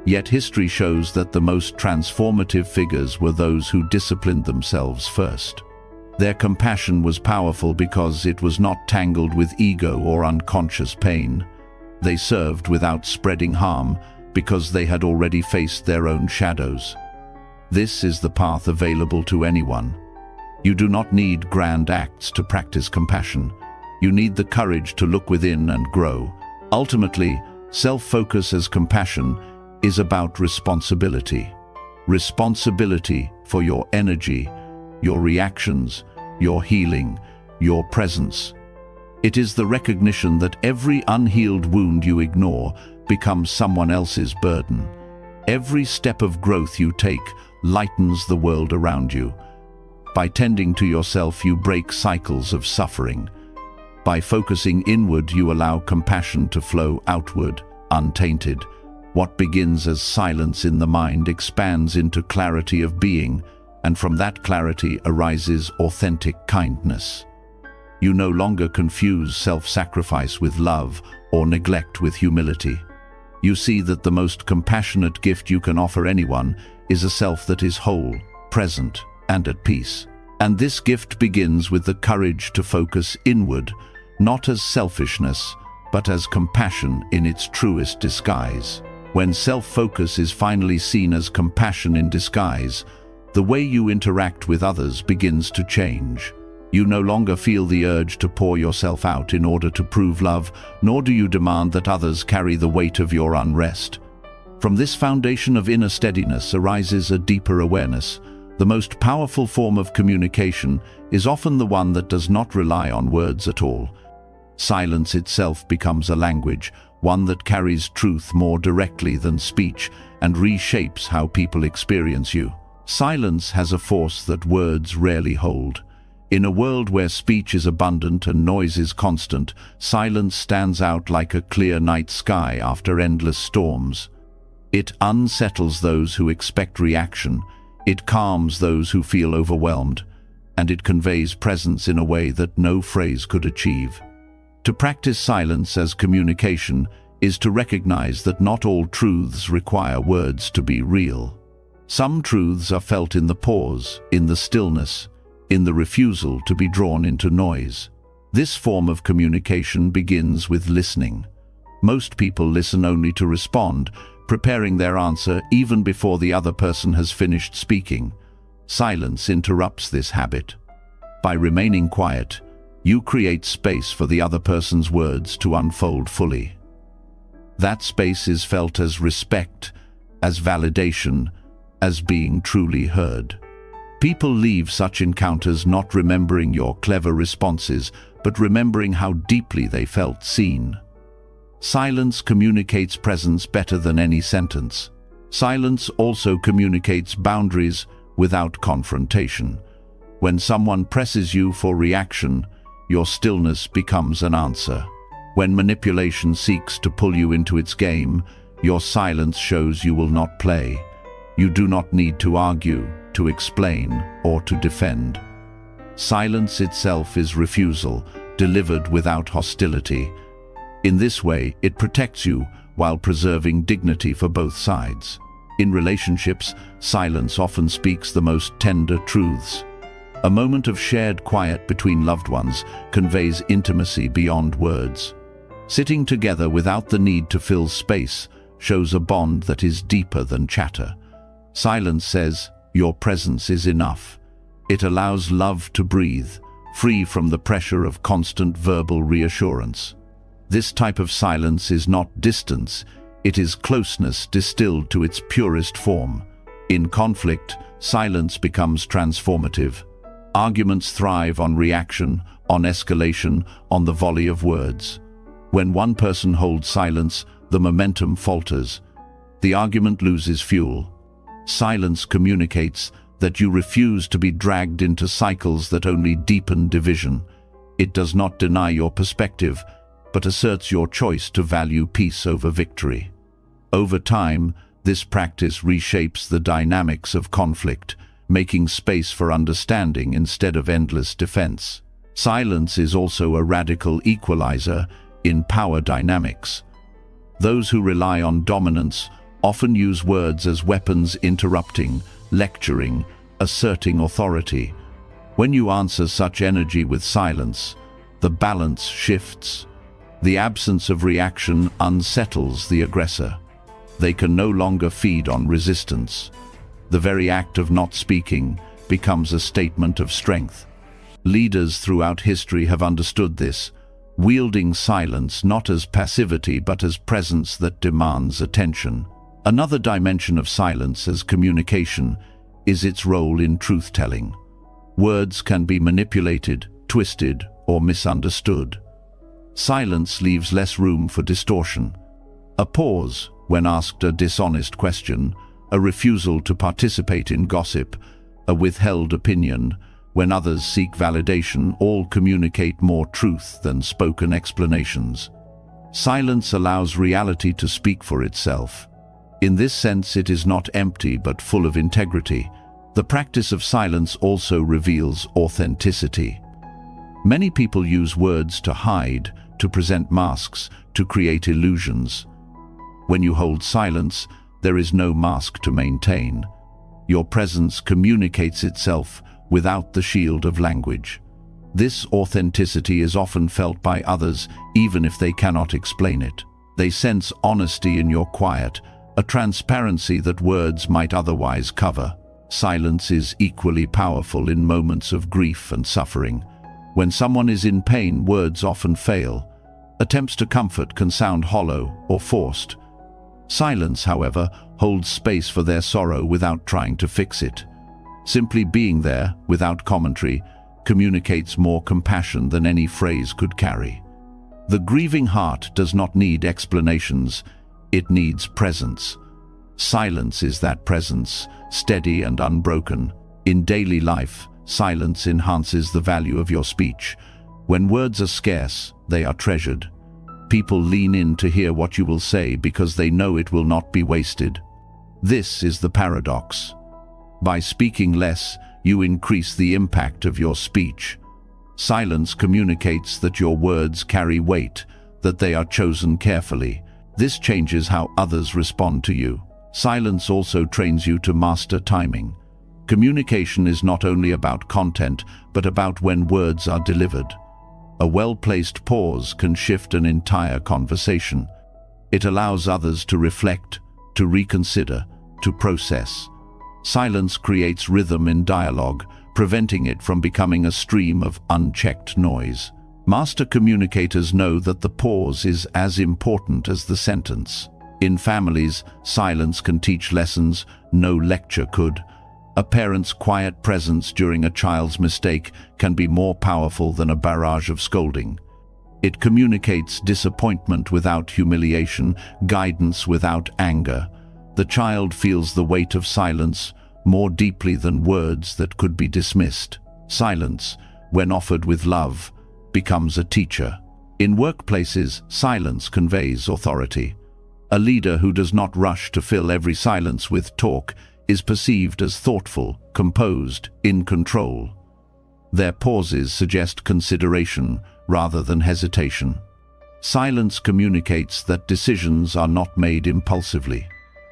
Yet history shows that the most transformative figures were those who disciplined themselves first. Their compassion was powerful because it was not tangled with ego or unconscious pain. They served without spreading harm because they had already faced their own shadows. This is the path available to anyone. You do not need grand acts to practice compassion. You need the courage to look within and grow. Ultimately, self-focus as compassion is about responsibility. Responsibility for your energy, your reactions, your healing, your presence. It is the recognition that every unhealed wound you ignore becomes someone else's burden. Every step of growth you take lightens the world around you. By tending to yourself, you break cycles of suffering. By focusing inward, you allow compassion to flow outward, untainted. What begins as silence in the mind expands into clarity of being, and from that clarity arises authentic kindness. You no longer confuse self-sacrifice with love or neglect with humility. You see that the most compassionate gift you can offer anyone is a self that is whole, present, and at peace. And this gift begins with the courage to focus inward, not as selfishness, but as compassion in its truest disguise. When self-focus is finally seen as compassion in disguise, the way you interact with others begins to change. You no longer feel the urge to pour yourself out in order to prove love, nor do you demand that others carry the weight of your unrest. From this foundation of inner steadiness arises a deeper awareness. The most powerful form of communication is often the one that does not rely on words at all. Silence itself becomes a language, one that carries truth more directly than speech and reshapes how people experience you. Silence has a force that words rarely hold. In a world where speech is abundant and noise is constant, silence stands out like a clear night sky after endless storms. It unsettles those who expect reaction, it calms those who feel overwhelmed, and it conveys presence in a way that no phrase could achieve. To practice silence as communication is to recognize that not all truths require words to be real. Some truths are felt in the pause, in the stillness, in the refusal to be drawn into noise. This form of communication begins with listening. Most people listen only to respond, preparing their answer even before the other person has finished speaking. Silence interrupts this habit. By remaining quiet, you create space for the other person's words to unfold fully. That space is felt as respect, as validation, as being truly heard. People leave such encounters not remembering your clever responses, but remembering how deeply they felt seen. Silence communicates presence better than any sentence. Silence also communicates boundaries without confrontation. When someone presses you for reaction, your stillness becomes an answer. When manipulation seeks to pull you into its game, your silence shows you will not play. You do not need to argue, to explain, or to defend. Silence itself is refusal, delivered without hostility. In this way, it protects you while preserving dignity for both sides. In relationships, silence often speaks the most tender truths. A moment of shared quiet between loved ones conveys intimacy beyond words. Sitting together without the need to fill space shows a bond that is deeper than chatter. Silence says, "Your presence is enough." It allows love to breathe, free from the pressure of constant verbal reassurance. This type of silence is not distance, it is closeness distilled to its purest form. In conflict, silence becomes transformative. Arguments thrive on reaction, on escalation, on the volley of words. When one person holds silence, the momentum falters. The argument loses fuel. Silence communicates that you refuse to be dragged into cycles that only deepen division. It does not deny your perspective, but asserts your choice to value peace over victory. Over time, this practice reshapes the dynamics of conflict, making space for understanding instead of endless defense. Silence is also a radical equalizer in power dynamics. Those who rely on dominance often use words as weapons, interrupting, lecturing, asserting authority. When you answer such energy with silence, the balance shifts. The absence of reaction unsettles the aggressor. They can no longer feed on resistance. The very act of not speaking becomes a statement of strength. Leaders throughout history have understood this, wielding silence not as passivity but as presence that demands attention. Another dimension of silence as communication is its role in truth-telling. Words can be manipulated, twisted, or misunderstood. Silence leaves less room for distortion. A pause, when asked a dishonest question, a refusal to participate in gossip, a withheld opinion. When others seek validation, all communicate more truth than spoken explanations. Silence allows reality to speak for itself. In this sense, it is not empty but full of integrity. The practice of silence also reveals authenticity. Many people use words to hide, to present masks, to create illusions. When you hold silence, there is no mask to maintain. Your presence communicates itself without the shield of language. This authenticity is often felt by others, even if they cannot explain it. They sense honesty in your quiet, a transparency that words might otherwise cover. Silence is equally powerful in moments of grief and suffering. When someone is in pain, words often fail. Attempts to comfort can sound hollow or forced. Silence, however, holds space for their sorrow without trying to fix it. Simply being there, without commentary, communicates more compassion than any phrase could carry. The grieving heart does not need explanations, it needs presence. Silence is that presence, steady and unbroken. In daily life, silence enhances the value of your speech. When words are scarce, they are treasured. People lean in to hear what you will say because they know it will not be wasted. This is the paradox. By speaking less, you increase the impact of your speech. Silence communicates that your words carry weight, that they are chosen carefully. This changes how others respond to you. Silence also trains you to master timing. Communication is not only about content, but about when words are delivered. A well-placed pause can shift an entire conversation. It allows others to reflect, to reconsider, to process. Silence creates rhythm in dialogue, preventing it from becoming a stream of unchecked noise. Master communicators know that the pause is as important as the sentence. In families, silence can teach lessons no lecture could. A parent's quiet presence during a child's mistake can be more powerful than a barrage of scolding. It communicates disappointment without humiliation, guidance without anger. The child feels the weight of silence more deeply than words that could be dismissed. Silence, when offered with love, becomes a teacher. In workplaces, silence conveys authority. A leader who does not rush to fill every silence with talk is perceived as thoughtful, composed, in control. Their pauses suggest consideration rather than hesitation. Silence communicates that decisions are not made impulsively.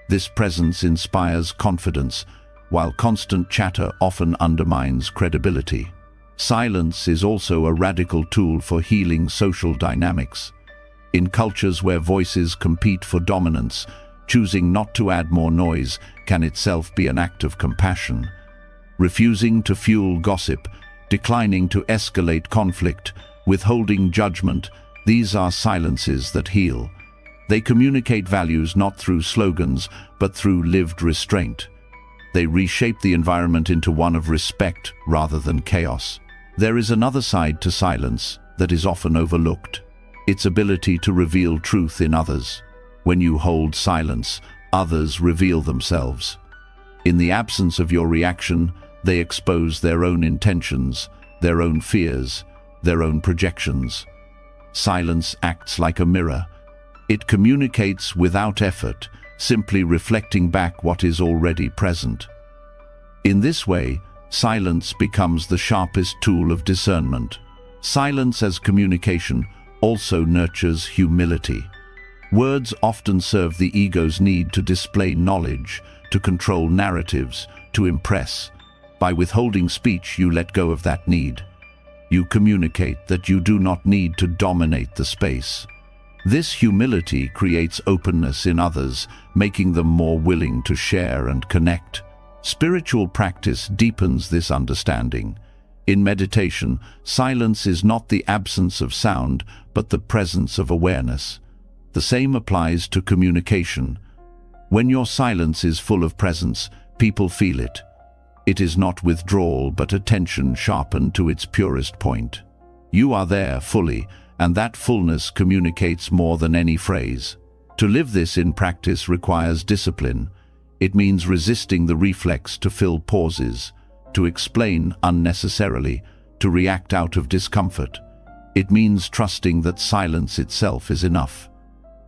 This presence inspires confidence, while constant chatter often undermines credibility. Silence is also a radical tool for healing social dynamics. In cultures where voices compete for dominance, choosing not to add more noise can itself be an act of compassion. Refusing to fuel gossip, declining to escalate conflict, withholding judgment, these are silences that heal. They communicate values not through slogans, but through lived restraint. They reshape the environment into one of respect rather than chaos. There is another side to silence that is often overlooked: its ability to reveal truth in others. When you hold silence, others reveal themselves. In the absence of your reaction, they expose their own intentions, their own fears, their own projections. Silence acts like a mirror. It communicates without effort, simply reflecting back what is already present. In this way, silence becomes the sharpest tool of discernment. Silence as communication also nurtures humility. Words often serve the ego's need to display knowledge, to control narratives, to impress. By withholding speech, you let go of that need. You communicate that you do not need to dominate the space. This humility creates openness in others, making them more willing to share and connect. Spiritual practice deepens this understanding. In meditation, silence is not the absence of sound, but the presence of awareness. The same applies to communication. When your silence is full of presence, people feel it. It is not withdrawal, but attention sharpened to its purest point. You are there fully, and that fullness communicates more than any phrase. To live this in practice requires discipline. It means resisting the reflex to fill pauses, to explain unnecessarily, to react out of discomfort. It means trusting that silence itself is enough.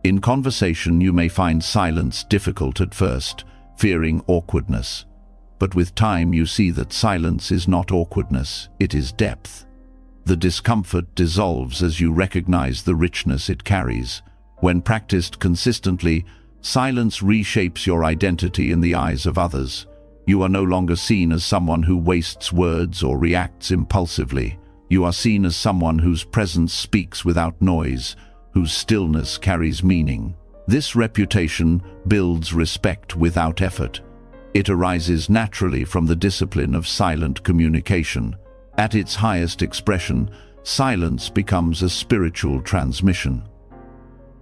In conversation, you may find silence difficult at first, fearing awkwardness. But with time, you see that silence is not awkwardness, it is depth. The discomfort dissolves as you recognize the richness it carries. When practiced consistently, silence reshapes your identity in the eyes of others. You are no longer seen as someone who wastes words or reacts impulsively. You are seen as someone whose presence speaks without noise, whose stillness carries meaning. This reputation builds respect without effort. It arises naturally from the discipline of silent communication. At its highest expression, silence becomes a spiritual transmission.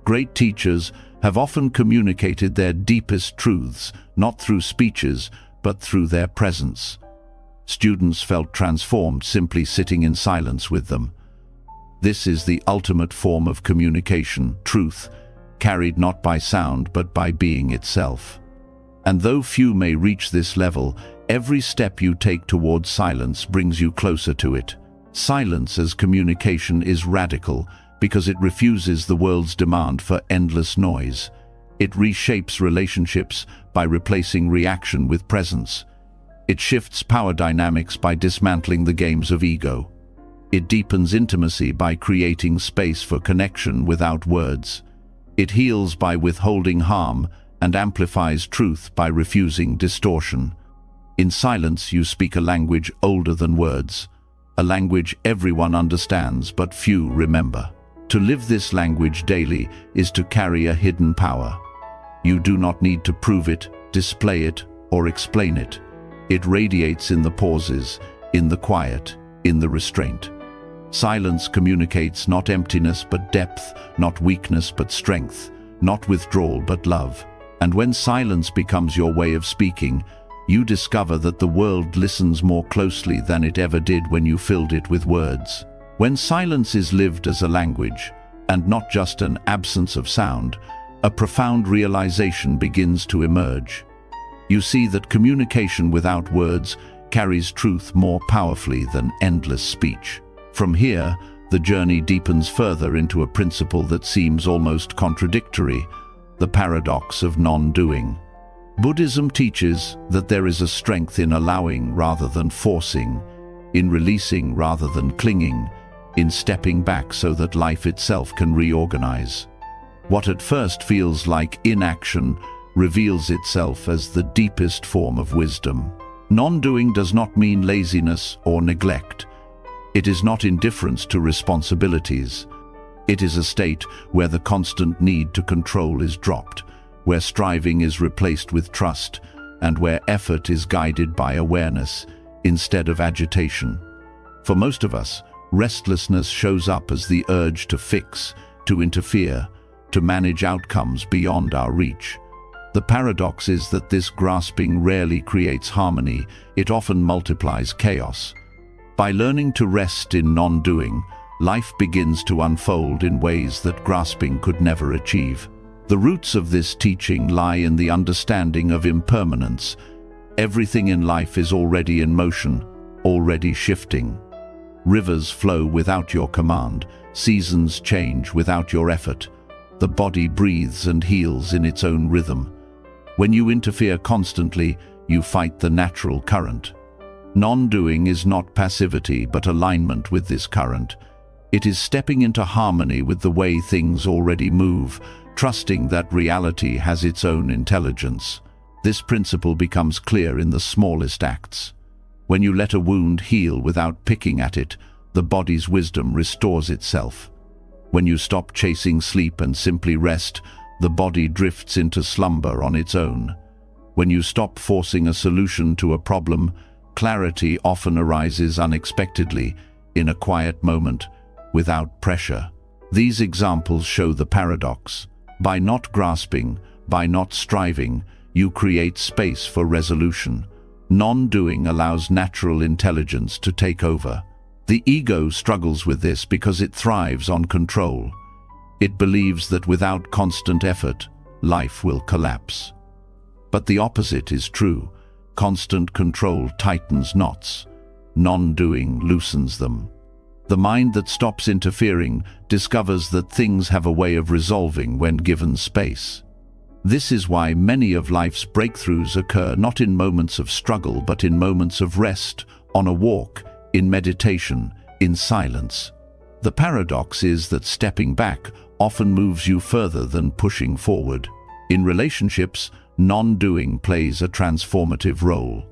Great teachers have often communicated their deepest truths, not through speeches, but through their presence. Students felt transformed simply sitting in silence with them. This is the ultimate form of communication, truth, carried not by sound but by being itself. And though few may reach this level, every step you take towards silence brings you closer to it. Silence as communication is radical because it refuses the world's demand for endless noise. It reshapes relationships by replacing reaction with presence. It shifts power dynamics by dismantling the games of ego. It deepens intimacy by creating space for connection without words. It heals by withholding harm and amplifies truth by refusing distortion. In silence, you speak a language older than words, a language everyone understands but few remember. To live this language daily is to carry a hidden power. You do not need to prove it, display it, or explain it. It radiates in the pauses, in the quiet, in the restraint. Silence communicates not emptiness but depth, not weakness but strength, not withdrawal but love. And when silence becomes your way of speaking, you discover that the world listens more closely than it ever did when you filled it with words. When silence is lived as a language, and not just an absence of sound, a profound realization begins to emerge. You see that communication without words carries truth more powerfully than endless speech. From here, the journey deepens further into a principle that seems almost contradictory: the paradox of non-doing. Buddhism teaches that there is a strength in allowing rather than forcing, in releasing rather than clinging, in stepping back so that life itself can reorganize. What at first feels like inaction reveals itself as the deepest form of wisdom. Non-doing does not mean laziness or neglect. It is not indifference to responsibilities. It is a state where the constant need to control is dropped, where striving is replaced with trust, and where effort is guided by awareness instead of agitation. For most of us, restlessness shows up as the urge to fix, to interfere, to manage outcomes beyond our reach. The paradox is that this grasping rarely creates harmony, it often multiplies chaos. By learning to rest in non-doing, life begins to unfold in ways that grasping could never achieve. The roots of this teaching lie in the understanding of impermanence. Everything in life is already in motion, already shifting. Rivers flow without your command, seasons change without your effort. The body breathes and heals in its own rhythm. When you interfere constantly, you fight the natural current. Non-doing is not passivity, but alignment with this current. It is stepping into harmony with the way things already move, trusting that reality has its own intelligence. This principle becomes clear in the smallest acts. When you let a wound heal without picking at it, the body's wisdom restores itself. When you stop chasing sleep and simply rest, the body drifts into slumber on its own. When you stop forcing a solution to a problem, clarity often arises unexpectedly, in a quiet moment, without pressure. These examples show the paradox. By not grasping, by not striving, you create space for resolution. Non-doing allows natural intelligence to take over. The ego struggles with this because it thrives on control. It believes that without constant effort, life will collapse. But the opposite is true. Constant control tightens knots. Non-doing loosens them. The mind that stops interfering discovers that things have a way of resolving when given space. This is why many of life's breakthroughs occur not in moments of struggle, but in moments of rest, on a walk, in meditation, in silence. The paradox is that stepping back often moves you further than pushing forward. In relationships, non-doing plays a transformative role.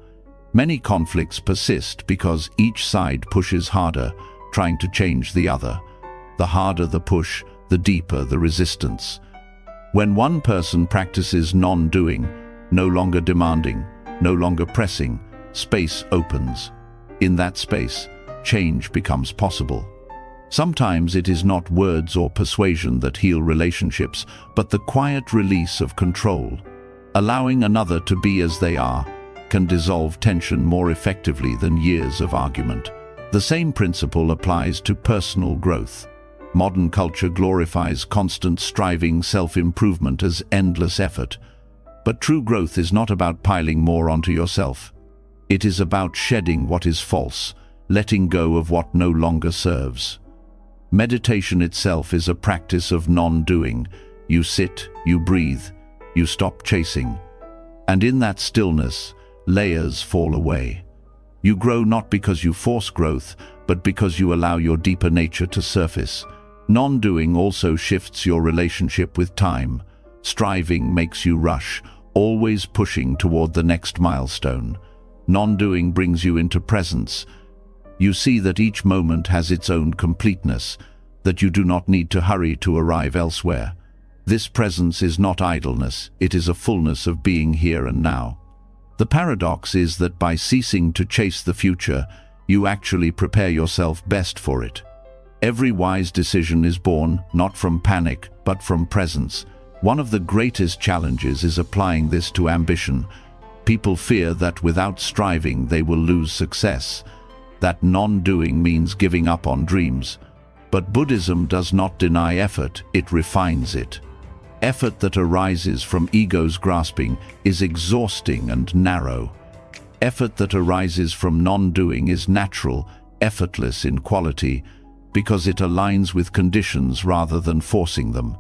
Many conflicts persist because each side pushes harder, trying to change the other. The harder the push, the deeper the resistance. When one person practices non-doing, no longer demanding, no longer pressing, space opens. In that space, change becomes possible. Sometimes it is not words or persuasion that heal relationships, but the quiet release of control. Allowing another to be as they are can dissolve tension more effectively than years of argument. The same principle applies to personal growth. Modern culture glorifies constant striving, self-improvement as endless effort. But true growth is not about piling more onto yourself. It is about shedding what is false, letting go of what no longer serves. Meditation itself is a practice of non-doing. You sit, you breathe, you stop chasing. And in that stillness, layers fall away. You grow not because you force growth, but because you allow your deeper nature to surface. Non-doing also shifts your relationship with time. Striving makes you rush, always pushing toward the next milestone. Non-doing brings you into presence. You see that each moment has its own completeness, that you do not need to hurry to arrive elsewhere. This presence is not idleness, it is a fullness of being here and now. The paradox is that by ceasing to chase the future, you actually prepare yourself best for it. Every wise decision is born not from panic, but from presence. One of the greatest challenges is applying this to ambition. People fear that without striving they will lose success, that non-doing means giving up on dreams. But Buddhism does not deny effort, it refines it. Effort that arises from ego's grasping is exhausting and narrow. Effort that arises from non-doing is natural, effortless in quality, because it aligns with conditions rather than forcing them.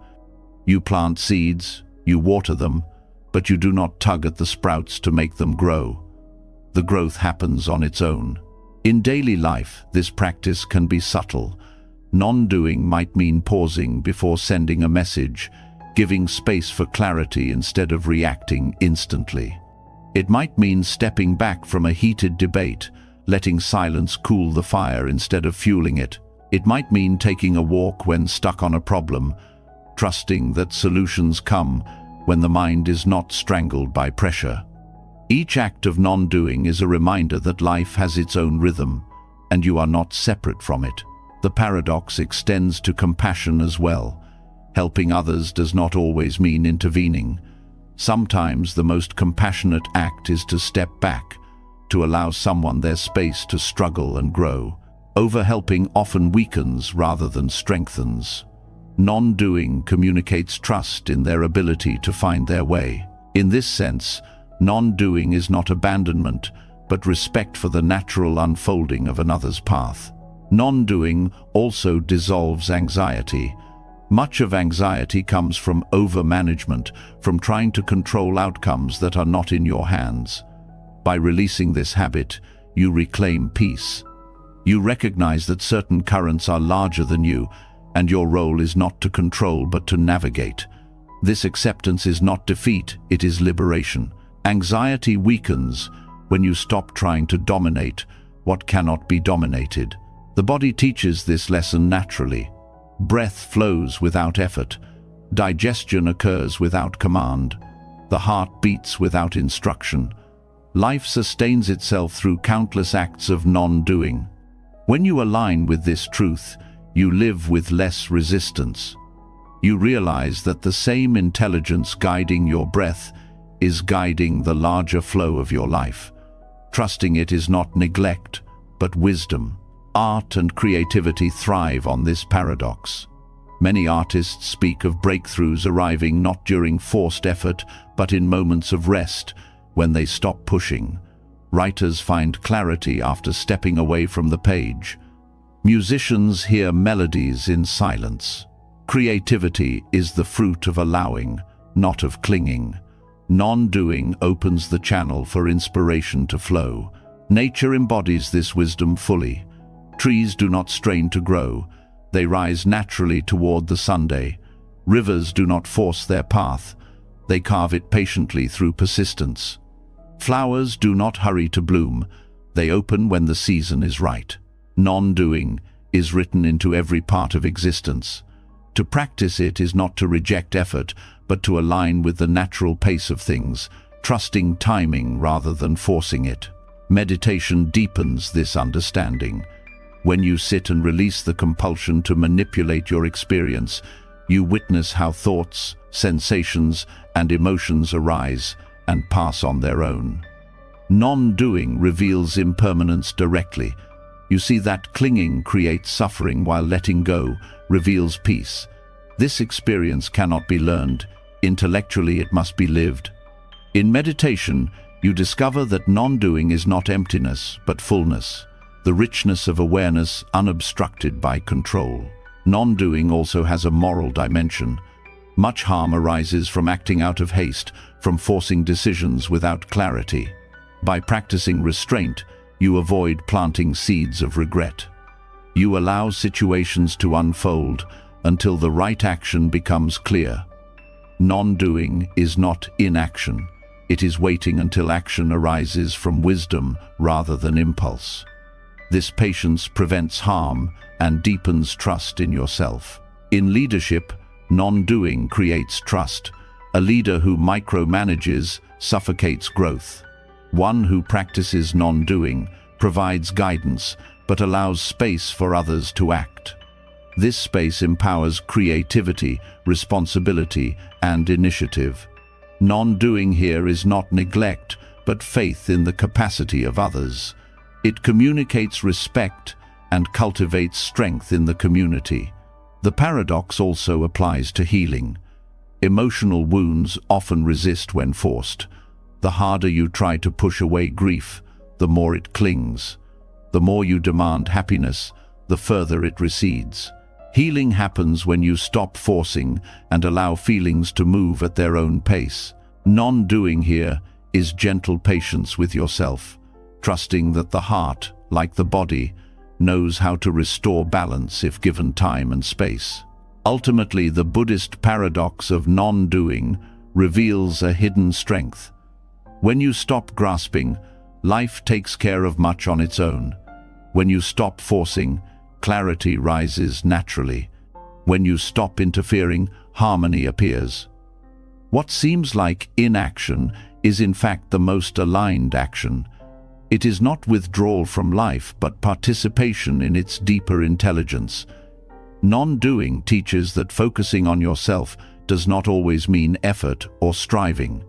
You plant seeds, you water them, but you do not tug at the sprouts to make them grow. The growth happens on its own. In daily life, this practice can be subtle. Non-doing might mean pausing before sending a message, giving space for clarity instead of reacting instantly. It might mean stepping back from a heated debate, letting silence cool the fire instead of fueling it. It might mean taking a walk when stuck on a problem, trusting that solutions come when the mind is not strangled by pressure. Each act of non-doing is a reminder that life has its own rhythm, and you are not separate from it. The paradox extends to compassion as well. Helping others does not always mean intervening. Sometimes the most compassionate act is to step back, to allow someone their space to struggle and grow. Overhelping often weakens rather than strengthens. Non-doing communicates trust in their ability to find their way. In this sense, non-doing is not abandonment, but respect for the natural unfolding of another's path. Non-doing also dissolves anxiety. Much of anxiety comes from over-management, from trying to control outcomes that are not in your hands. By releasing this habit, you reclaim peace. You recognize that certain currents are larger than you, and your role is not to control but to navigate. This acceptance is not defeat, it is liberation. Anxiety weakens when you stop trying to dominate what cannot be dominated. The body teaches this lesson naturally. Breath flows without effort. Digestion occurs without command. The heart beats without instruction. Life sustains itself through countless acts of non-doing. When you align with this truth, you live with less resistance. You realize that the same intelligence guiding your breath is guiding the larger flow of your life. Trusting it is not neglect, but wisdom. Art and creativity thrive on this paradox. Many artists speak of breakthroughs arriving not during forced effort, but in moments of rest, when they stop pushing. Writers find clarity after stepping away from the page. Musicians hear melodies in silence. Creativity is the fruit of allowing, not of clinging. Non-doing opens the channel for inspiration to flow. Nature embodies this wisdom fully. Trees do not strain to grow. They rise naturally toward the sunday. Rivers do not force their path. They carve it patiently through persistence. Flowers do not hurry to bloom. They open when the season is right. Non-doing is written into every part of existence. To practice it is not to reject effort, but to align with the natural pace of things, trusting timing rather than forcing it. Meditation deepens this understanding. When you sit and release the compulsion to manipulate your experience, you witness how thoughts, sensations, and emotions arise and pass on their own. Non-doing reveals impermanence directly. You see that clinging creates suffering while letting go reveals peace. This experience cannot be learned. Intellectually, it must be lived. In meditation, you discover that non-doing is not emptiness, but fullness, the richness of awareness unobstructed by control. Non-doing also has a moral dimension. Much harm arises from acting out of haste, from forcing decisions without clarity. By practicing restraint, you avoid planting seeds of regret. You allow situations to unfold until the right action becomes clear. Non-doing is not inaction. It is waiting until action arises from wisdom rather than impulse. This patience prevents harm and deepens trust in yourself. In leadership, non-doing creates trust. A leader who micromanages suffocates growth. One who practices non-doing provides guidance, but allows space for others to act. This space empowers creativity, responsibility, and initiative. Non-doing here is not neglect, but faith in the capacity of others. It communicates respect and cultivates strength in the community. The paradox also applies to healing. Emotional wounds often resist when forced. The harder you try to push away grief, the more it clings. The more you demand happiness, the further it recedes. Healing happens when you stop forcing and allow feelings to move at their own pace. Non-doing here is gentle patience with yourself, trusting that the heart, like the body, knows how to restore balance if given time and space. Ultimately, the Buddhist paradox of non-doing reveals a hidden strength. When you stop grasping, life takes care of much on its own. When you stop forcing, clarity rises naturally. When you stop interfering, harmony appears. What seems like inaction is in fact the most aligned action. It is not withdrawal from life, but participation in its deeper intelligence. Non-doing teaches that focusing on yourself does not always mean effort or striving.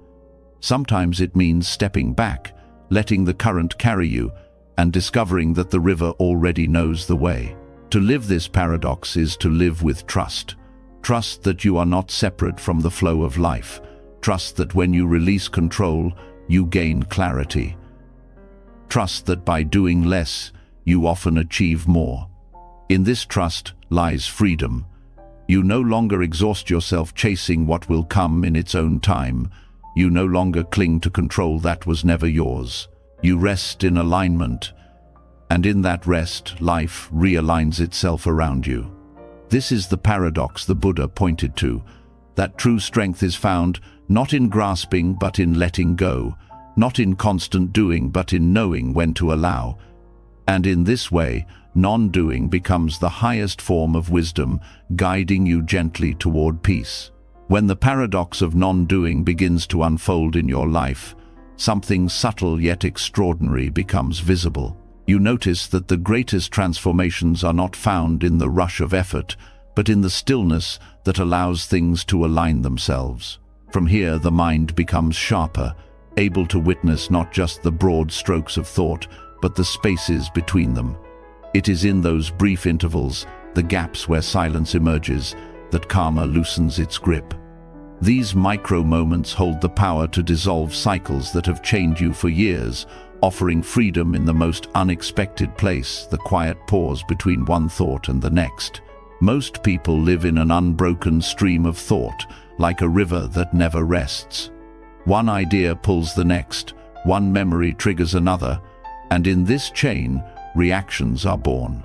Sometimes it means stepping back, letting the current carry you, and discovering that the river already knows the way. To live this paradox is to live with trust. Trust that you are not separate from the flow of life. Trust that when you release control, you gain clarity. Trust that by doing less, you often achieve more. In this trust lies freedom. You no longer exhaust yourself chasing what will come in its own time. You no longer cling to control that was never yours. You rest in alignment, and in that rest, life realigns itself around you. This is the paradox the Buddha pointed to, that true strength is found not in grasping but in letting go, not in constant doing but in knowing when to allow. And in this way, non-doing becomes the highest form of wisdom, guiding you gently toward peace. When the paradox of non-doing begins to unfold in your life, something subtle yet extraordinary becomes visible. You notice that the greatest transformations are not found in the rush of effort, but in the stillness that allows things to align themselves. From here, the mind becomes sharper, able to witness not just the broad strokes of thought, but the spaces between them. It is in those brief intervals, the gaps where silence emerges, that karma loosens its grip. These micro-moments hold the power to dissolve cycles that have chained you for years, offering freedom in the most unexpected place, the quiet pause between one thought and the next. Most people live in an unbroken stream of thought, like a river that never rests. One idea pulls the next, one memory triggers another, and in this chain, reactions are born.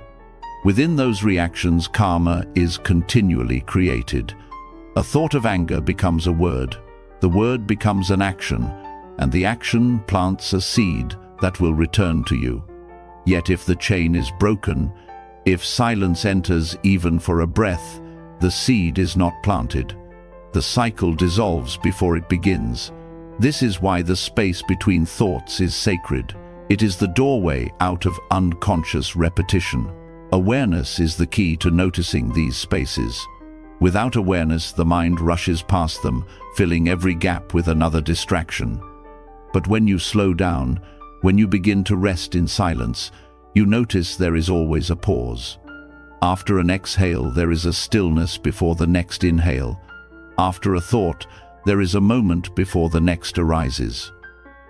Within those reactions, karma is continually created. A thought of anger becomes a word, the word becomes an action, and the action plants a seed that will return to you. Yet if the chain is broken, if silence enters even for a breath, the seed is not planted. The cycle dissolves before it begins. This is why the space between thoughts is sacred. It is the doorway out of unconscious repetition. Awareness is the key to noticing these spaces. Without awareness, the mind rushes past them, filling every gap with another distraction. But when you slow down, when you begin to rest in silence, you notice there is always a pause. After an exhale, there is a stillness before the next inhale. After a thought, there is a moment before the next arises.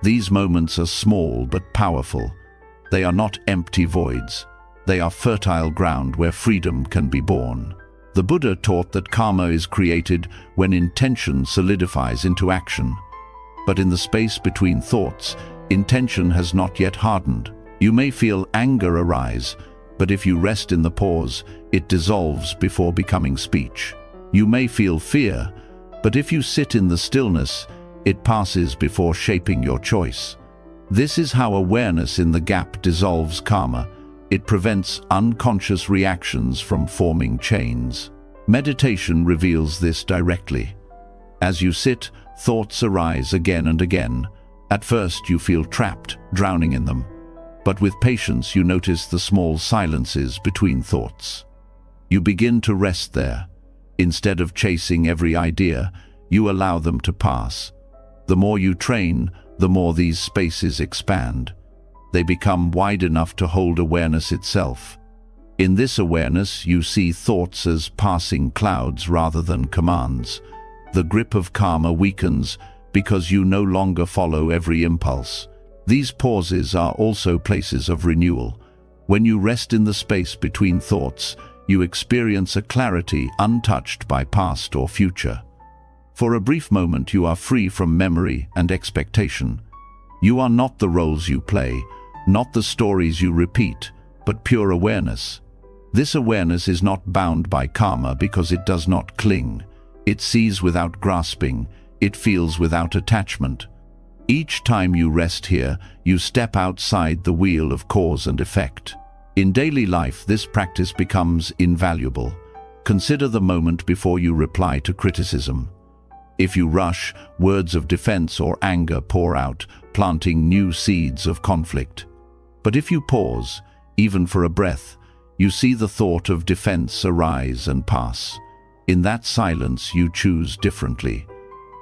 These moments are small but powerful. They are not empty voids. They are fertile ground where freedom can be born. The Buddha taught that karma is created when intention solidifies into action. But in the space between thoughts, intention has not yet hardened. You may feel anger arise, but if you rest in the pause, it dissolves before becoming speech. You may feel fear, but if you sit in the stillness, it passes before shaping your choice. This is how awareness in the gap dissolves karma. It prevents unconscious reactions from forming chains. Meditation reveals this directly. As you sit, thoughts arise again and again. At first you feel trapped, drowning in them. But with patience you notice the small silences between thoughts. You begin to rest there. Instead of chasing every idea, you allow them to pass. The more you train, the more these spaces expand. They become wide enough to hold awareness itself. In this awareness, you see thoughts as passing clouds rather than commands. The grip of karma weakens because you no longer follow every impulse. These pauses are also places of renewal. When you rest in the space between thoughts, you experience a clarity untouched by past or future. For a brief moment, you are free from memory and expectation. You are not the roles you play, not the stories you repeat, but pure awareness. This awareness is not bound by karma because it does not cling. It sees without grasping. It feels without attachment. Each time you rest here, you step outside the wheel of cause and effect. In daily life, this practice becomes invaluable. Consider the moment before you reply to criticism. If you rush, words of defense or anger pour out, planting new seeds of conflict. But if you pause, even for a breath, you see the thought of defense arise and pass. In that silence, you choose differently.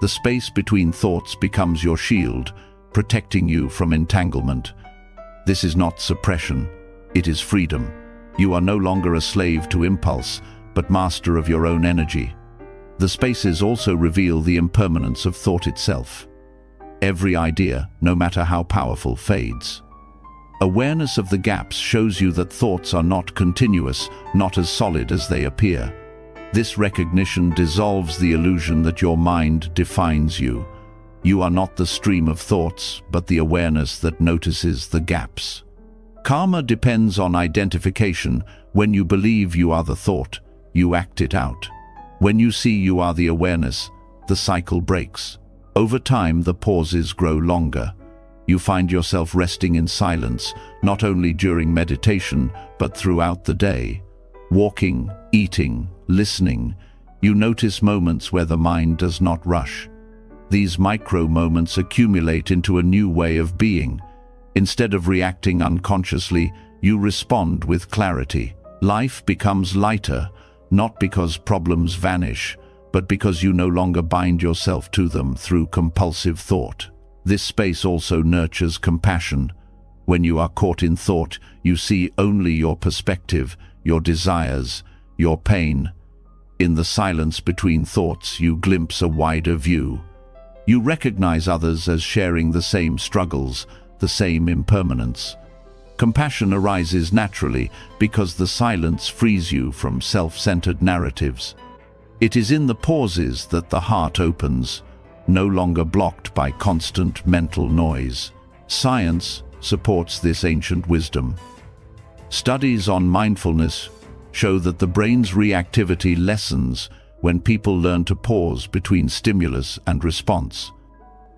The space between thoughts becomes your shield, protecting you from entanglement. This is not suppression. It is freedom. You are no longer a slave to impulse, but master of your own energy. The spaces also reveal the impermanence of thought itself. Every idea, no matter how powerful, fades. Awareness of the gaps shows you that thoughts are not continuous, not as solid as they appear. This recognition dissolves the illusion that your mind defines you. You are not the stream of thoughts, but the awareness that notices the gaps. Karma depends on identification. When you believe you are the thought, you act it out. When you see you are the awareness, the cycle breaks. Over time, the pauses grow longer. You find yourself resting in silence, not only during meditation, but throughout the day. Walking, eating, listening, you notice moments where the mind does not rush. These micro moments accumulate into a new way of being. Instead of reacting unconsciously, you respond with clarity. Life becomes lighter, not because problems vanish, but because you no longer bind yourself to them through compulsive thought. This space also nurtures compassion. When you are caught in thought, you see only your perspective, your desires, your pain. In the silence between thoughts, you glimpse a wider view. You recognize others as sharing the same struggles, the same impermanence. Compassion arises naturally because the silence frees you from self-centered narratives. It is in the pauses that the heart opens, no longer blocked by constant mental noise. Science supports this ancient wisdom. Studies on mindfulness show that the brain's reactivity lessens when people learn to pause between stimulus and response.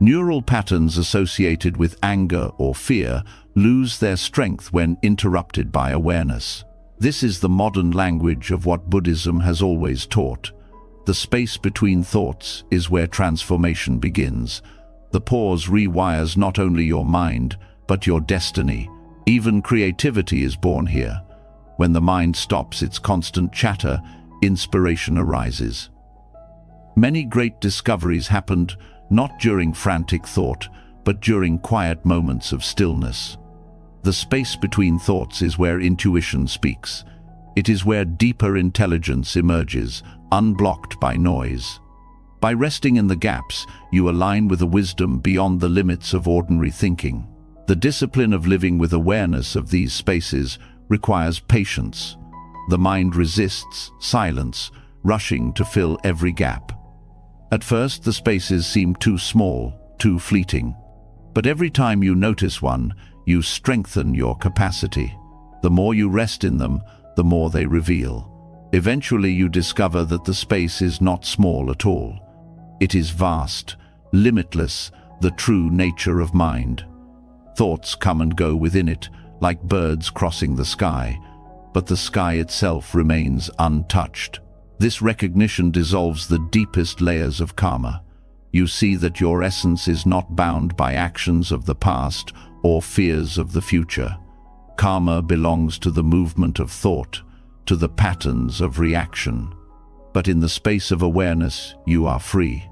Neural patterns associated with anger or fear lose their strength when interrupted by awareness. This is the modern language of what Buddhism has always taught. The space between thoughts is where transformation begins. The pause rewires not only your mind, but your destiny. Even creativity is born here. When the mind stops its constant chatter, inspiration arises. Many great discoveries happened not during frantic thought, but during quiet moments of stillness. The space between thoughts is where intuition speaks. It is where deeper intelligence emerges, unblocked by noise. By resting in the gaps, you align with a wisdom beyond the limits of ordinary thinking. The discipline of living with awareness of these spaces requires patience. The mind resists silence, rushing to fill every gap. At first, the spaces seem too small, too fleeting. But every time you notice one, you strengthen your capacity. The more you rest in them, the more they reveal. Eventually, you discover that the space is not small at all. It is vast, limitless, the true nature of mind. Thoughts come and go within it, like birds crossing the sky, but the sky itself remains untouched. This recognition dissolves the deepest layers of karma. You see that your essence is not bound by actions of the past or fears of the future. Karma belongs to the movement of thought, to the patterns of reaction. But in the space of awareness, you are free.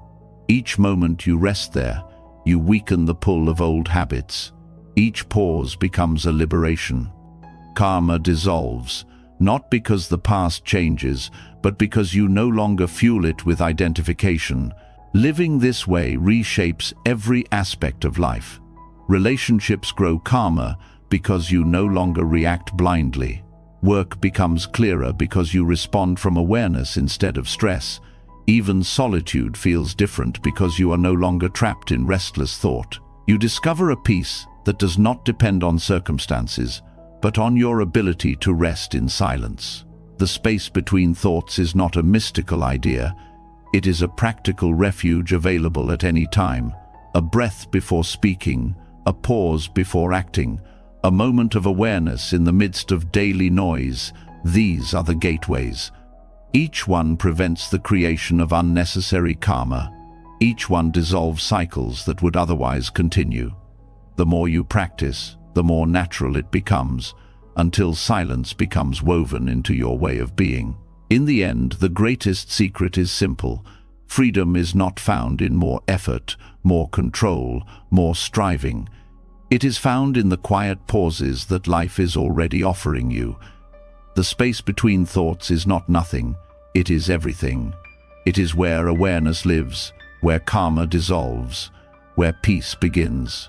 Each moment you rest there, you weaken the pull of old habits. Each pause becomes a liberation. Karma dissolves, not because the past changes, but because you no longer fuel it with identification. Living this way reshapes every aspect of life. Relationships grow calmer because you no longer react blindly. Work becomes clearer because you respond from awareness instead of stress. Even solitude feels different because you are no longer trapped in restless thought. You discover a peace that does not depend on circumstances, but on your ability to rest in silence. The space between thoughts is not a mystical idea. It is a practical refuge available at any time. A breath before speaking, a pause before acting, a moment of awareness in the midst of daily noise. These are the gateways. Each one prevents the creation of unnecessary karma. Each one dissolves cycles that would otherwise continue. The more you practice, the more natural it becomes, until silence becomes woven into your way of being. In the end, the greatest secret is simple. Freedom is not found in more effort, more control, more striving. It is found in the quiet pauses that life is already offering you. The space between thoughts is not nothing, it is everything. It is where awareness lives, where karma dissolves, where peace begins.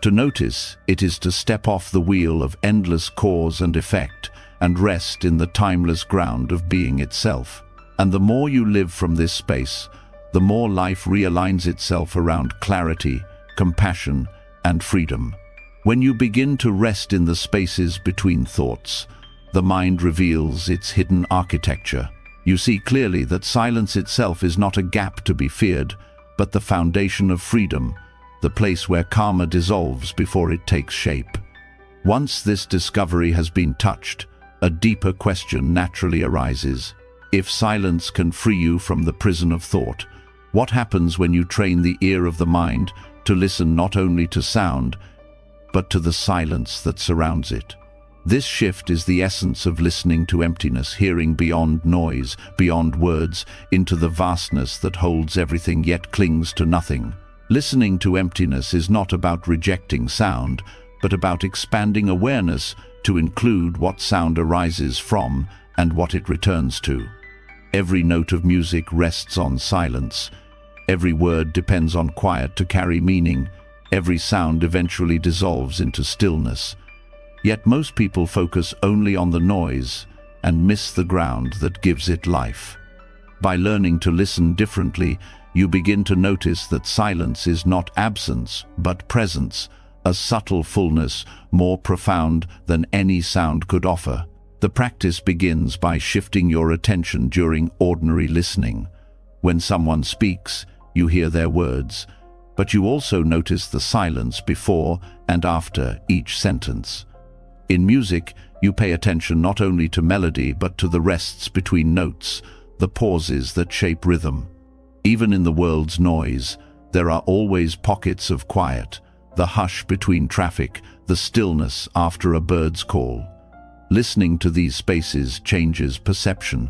To notice it is to step off the wheel of endless cause and effect and rest in the timeless ground of being itself. And the more you live from this space, the more life realigns itself around clarity, compassion, and freedom. When you begin to rest in the spaces between thoughts, the mind reveals its hidden architecture. You see clearly that silence itself is not a gap to be feared, but the foundation of freedom, the place where karma dissolves before it takes shape. Once this discovery has been touched, a deeper question naturally arises. If silence can free you from the prison of thought, what happens when you train the ear of the mind to listen not only to sound, but to the silence that surrounds it? This shift is the essence of listening to emptiness, hearing beyond noise, beyond words, into the vastness that holds everything yet clings to nothing. Listening to emptiness is not about rejecting sound, but about expanding awareness to include what sound arises from and what it returns to. Every note of music rests on silence. Every word depends on quiet to carry meaning. Every sound eventually dissolves into stillness. Yet most people focus only on the noise and miss the ground that gives it life. By learning to listen differently, you begin to notice that silence is not absence, but presence, a subtle fullness more profound than any sound could offer. The practice begins by shifting your attention during ordinary listening. When someone speaks, you hear their words, but you also notice the silence before and after each sentence. In music, you pay attention not only to melody but to the rests between notes, the pauses that shape rhythm. Even in the world's noise, there are always pockets of quiet, the hush between traffic, the stillness after a bird's call. Listening to these spaces changes perception.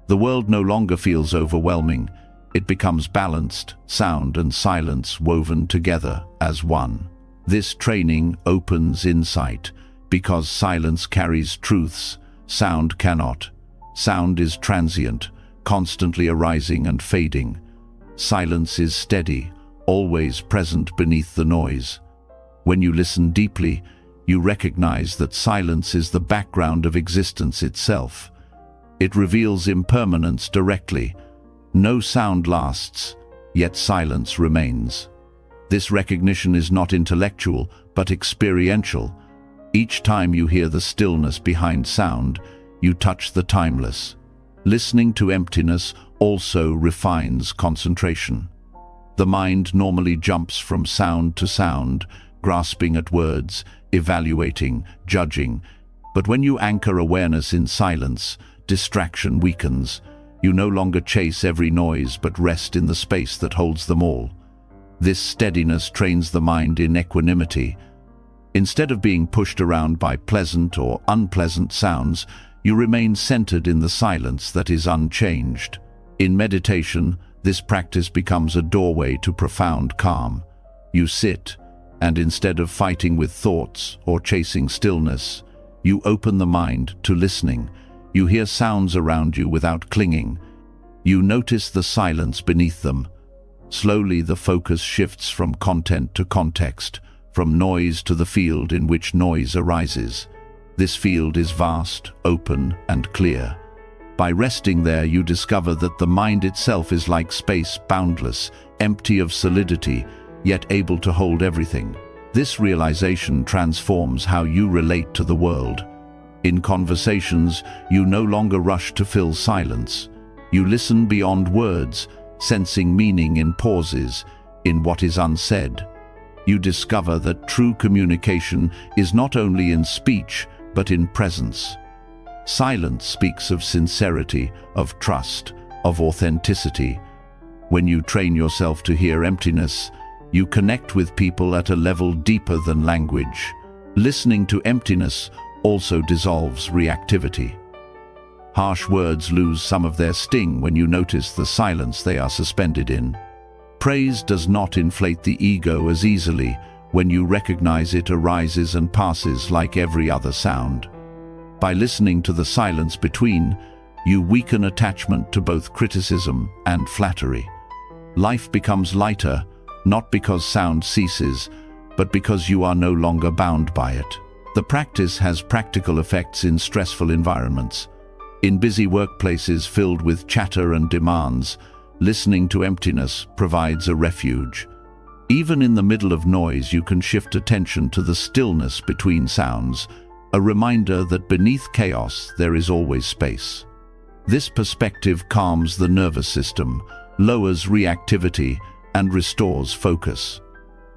The world no longer feels overwhelming. It becomes balanced, sound and silence woven together as one. This training opens insight, because silence carries truths, sound cannot. Sound is transient, constantly arising and fading. Silence is steady, always present beneath the noise. When you listen deeply, you recognize that silence is the background of existence itself. It reveals impermanence directly. No sound lasts, yet silence remains. This recognition is not intellectual, but experiential. Each time you hear the stillness behind sound, you touch the timeless. Listening to emptiness also refines concentration. The mind normally jumps from sound to sound, grasping at words, evaluating, judging. But when you anchor awareness in silence, distraction weakens. You no longer chase every noise but rest in the space that holds them all. This steadiness trains the mind in equanimity. Instead of being pushed around by pleasant or unpleasant sounds, you remain centered in the silence that is unchanged. In meditation, this practice becomes a doorway to profound calm. You sit, and instead of fighting with thoughts or chasing stillness, you open the mind to listening. You hear sounds around you without clinging. You notice the silence beneath them. Slowly the focus shifts from content to context, from noise to the field in which noise arises. This field is vast, open, and clear. By resting there, you discover that the mind itself is like space, boundless, empty of solidity, yet able to hold everything. This realization transforms how you relate to the world. In conversations, you no longer rush to fill silence. You listen beyond words, sensing meaning in pauses, in what is unsaid. You discover that true communication is not only in speech, but in presence. Silence speaks of sincerity, of trust, of authenticity. When you train yourself to hear emptiness, you connect with people at a level deeper than language. Listening to emptiness also dissolves reactivity. Harsh words lose some of their sting when you notice the silence they are suspended in. Praise does not inflate the ego as easily. When you recognize it arises and passes like every other sound. By listening to the silence between, you weaken attachment to both criticism and flattery. Life becomes lighter, not because sound ceases, but because you are no longer bound by it. The practice has practical effects in stressful environments. In busy workplaces filled with chatter and demands, listening to emptiness provides a refuge. Even in the middle of noise, you can shift attention to the stillness between sounds, a reminder that beneath chaos there is always space. This perspective calms the nervous system, lowers reactivity, and restores focus.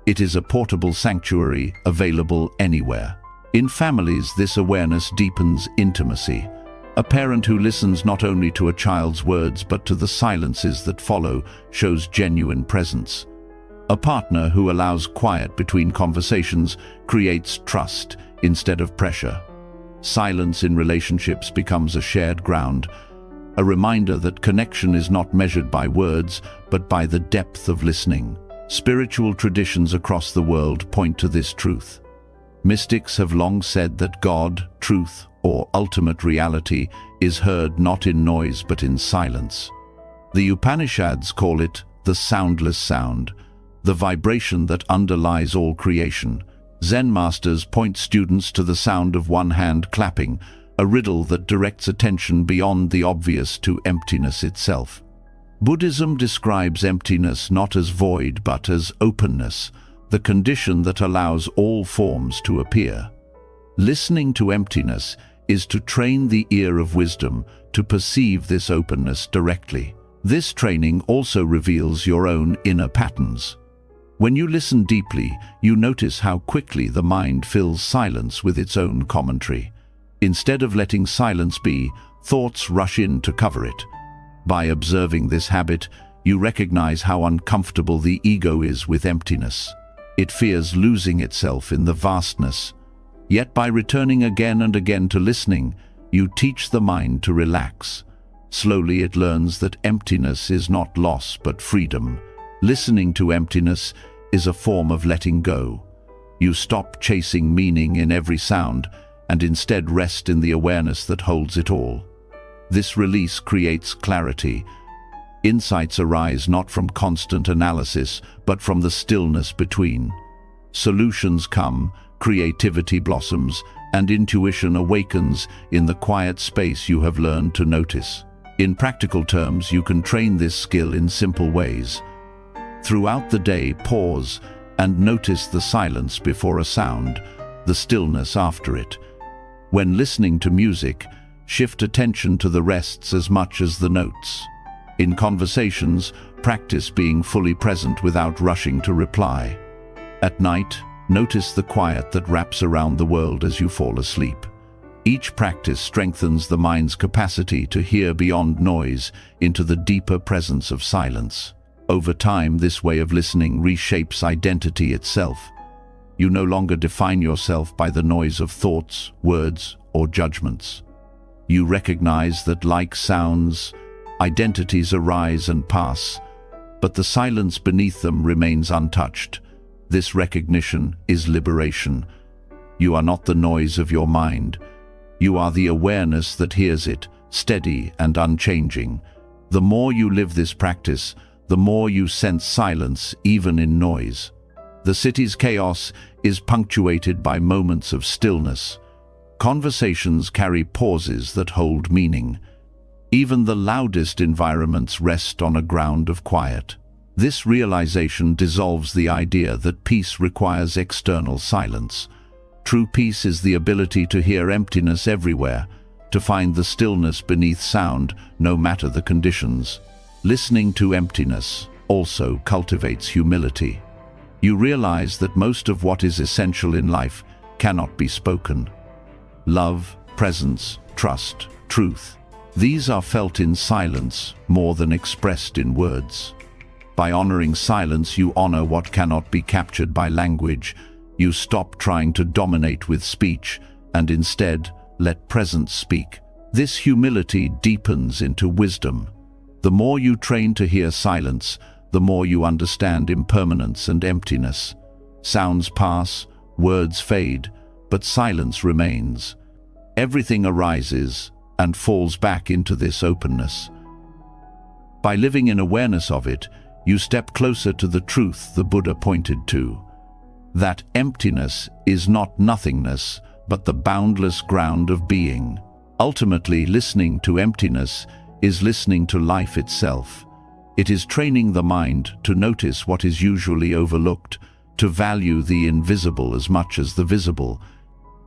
It is a portable sanctuary available anywhere. In families, this awareness deepens intimacy. A parent who listens not only to a child's words but to the silences that follow shows genuine presence. A partner who allows quiet between conversations creates trust instead of pressure. Silence in relationships becomes a shared ground, a reminder that connection is not measured by words but by the depth of listening. Spiritual traditions across the world point to this truth. Mystics have long said that God, truth, or ultimate reality, is heard not in noise but in silence. The Upanishads call it the soundless sound, the vibration that underlies all creation. Zen masters point students to the sound of one hand clapping, a riddle that directs attention beyond the obvious to emptiness itself. Buddhism describes emptiness not as void but as openness, the condition that allows all forms to appear. Listening to emptiness is to train the ear of wisdom to perceive this openness directly. This training also reveals your own inner patterns. When you listen deeply, you notice how quickly the mind fills silence with its own commentary. Instead of letting silence be, thoughts rush in to cover it. By observing this habit, you recognize how uncomfortable the ego is with emptiness. It fears losing itself in the vastness. Yet by returning again and again to listening, you teach the mind to relax. Slowly it learns that emptiness is not loss but freedom. Listening to emptiness is a form of letting go. You stop chasing meaning in every sound and instead rest in the awareness that holds it all. This release creates clarity. Insights arise not from constant analysis, but from the stillness between. Solutions come, creativity blossoms, and intuition awakens in the quiet space you have learned to notice. In practical terms, you can train this skill in simple ways. Throughout the day, pause and notice the silence before a sound, the stillness after it. When listening to music, shift attention to the rests as much as the notes. In conversations, practice being fully present without rushing to reply. At night, notice the quiet that wraps around the world as you fall asleep. Each practice strengthens the mind's capacity to hear beyond noise into the deeper presence of silence. Over time, this way of listening reshapes identity itself. You no longer define yourself by the noise of thoughts, words, or judgments. You recognize that, like sounds, identities arise and pass, but the silence beneath them remains untouched. This recognition is liberation. You are not the noise of your mind. You are the awareness that hears it, steady and unchanging. The more you live this practice, the more you sense silence even in noise. The city's chaos is punctuated by moments of stillness. Conversations carry pauses that hold meaning. Even the loudest environments rest on a ground of quiet. This realization dissolves the idea that peace requires external silence. True peace is the ability to hear emptiness everywhere, to find the stillness beneath sound, no matter the conditions. Listening to emptiness also cultivates humility. You realize that most of what is essential in life cannot be spoken. Love, presence, trust, truth. These are felt in silence more than expressed in words. By honoring silence, you honor what cannot be captured by language. You stop trying to dominate with speech and instead let presence speak. This humility deepens into wisdom. The more you train to hear silence, the more you understand impermanence and emptiness. Sounds pass, words fade, but silence remains. Everything arises and falls back into this openness. By living in awareness of it, you step closer to the truth the Buddha pointed to. That emptiness is not nothingness, but the boundless ground of being. Ultimately, listening to emptiness is listening to life itself. It is training the mind to notice what is usually overlooked, to value the invisible as much as the visible.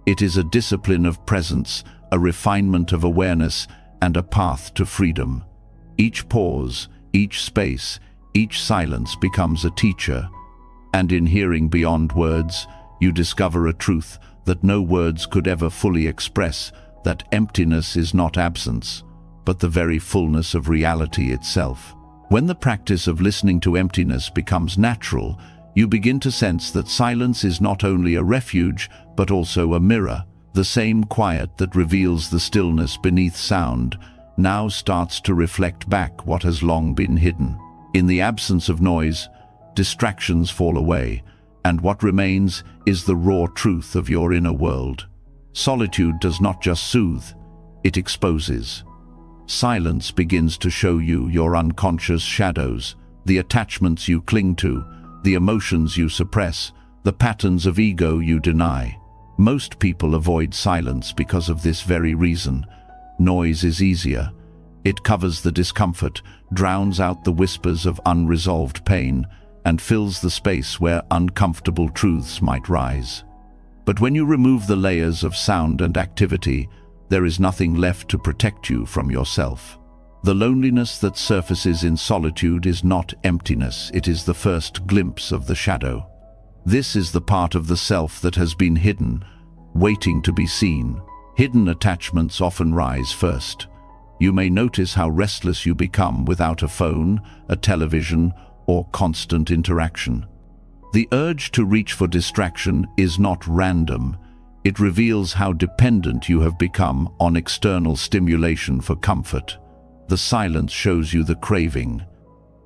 It is a discipline of presence, a refinement of awareness, and a path to freedom. Each pause, each space, each silence becomes a teacher, and in hearing beyond words, you discover a truth that no words could ever fully express, that emptiness is not absence, but the very fullness of reality itself. When the practice of listening to emptiness becomes natural, you begin to sense that silence is not only a refuge, but also a mirror. The same quiet that reveals the stillness beneath sound now starts to reflect back what has long been hidden. In the absence of noise, distractions fall away, and what remains is the raw truth of your inner world. Solitude does not just soothe, it exposes. Silence begins to show you your unconscious shadows, the attachments you cling to, the emotions you suppress, the patterns of ego you deny. Most people avoid silence because of this very reason. Noise is easier. It covers the discomfort, drowns out the whispers of unresolved pain, and fills the space where uncomfortable truths might rise. But when you remove the layers of sound and activity, there is nothing left to protect you from yourself. The loneliness that surfaces in solitude is not emptiness, it is the first glimpse of the shadow. This is the part of the self that has been hidden, waiting to be seen. Hidden attachments often rise first. You may notice how restless you become without a phone, a television, or constant interaction. The urge to reach for distraction is not random. It reveals how dependent you have become on external stimulation for comfort. The silence shows you the craving.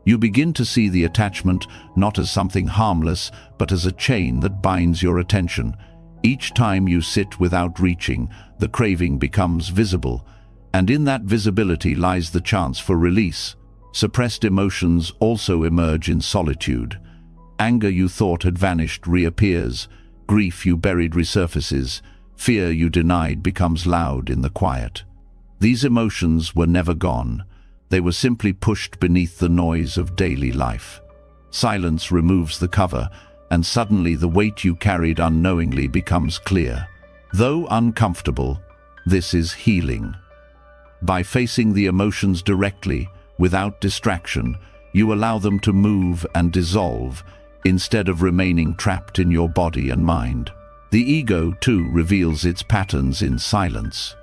You begin to see the attachment not as something harmless, but as a chain that binds your attention. Each time you sit without reaching, the craving becomes visible, and in that visibility lies the chance for release. Suppressed emotions also emerge in solitude. Anger you thought had vanished reappears. Grief you buried resurfaces. Fear you denied becomes loud in the quiet. These emotions were never gone. They were simply pushed beneath the noise of daily life. Silence removes the cover, and suddenly the weight you carried unknowingly becomes clear. Though uncomfortable, this is healing. By facing the emotions directly, without distraction, you allow them to move and dissolve, instead of remaining trapped in your body and mind. The ego, too, reveals its patterns in silence.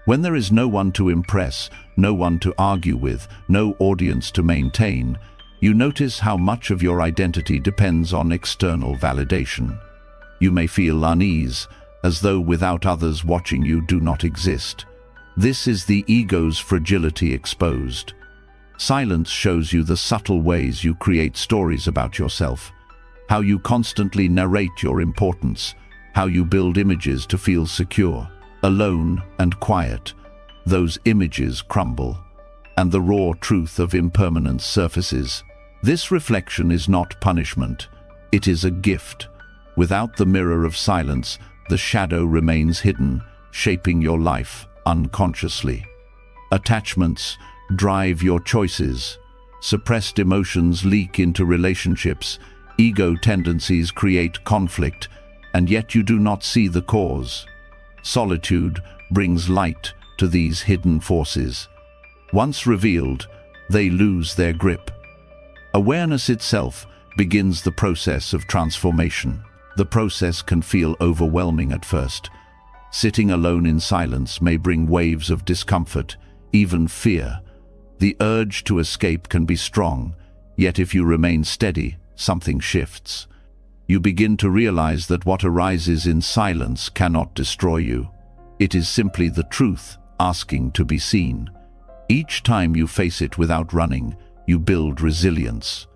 When there is no one to impress, no one to argue with, no audience to maintain, you notice how much of your identity depends on external validation. You may feel unease, as though without others watching you do not exist. This is the ego's fragility exposed. Silence shows you the subtle ways you create stories about yourself, how you constantly narrate your importance, how you build images to feel secure. Alone and quiet, those images crumble, and the raw truth of impermanence surfaces. This reflection is not punishment, it is a gift. Without the mirror of silence, the shadow remains hidden, shaping your life unconsciously. Attachments drive your choices. Suppressed emotions leak into relationships. Ego tendencies create conflict, and yet you do not see the cause. Solitude brings light to these hidden forces. Once revealed, they lose their grip. Awareness itself begins the process of transformation. The process can feel overwhelming at first. Sitting alone in silence may bring waves of discomfort, even fear. The urge to escape can be strong, yet if you remain steady, something shifts. You begin to realize that what arises in silence cannot destroy you. It is simply the truth asking to be seen. Each time you face it without running, you build resilience.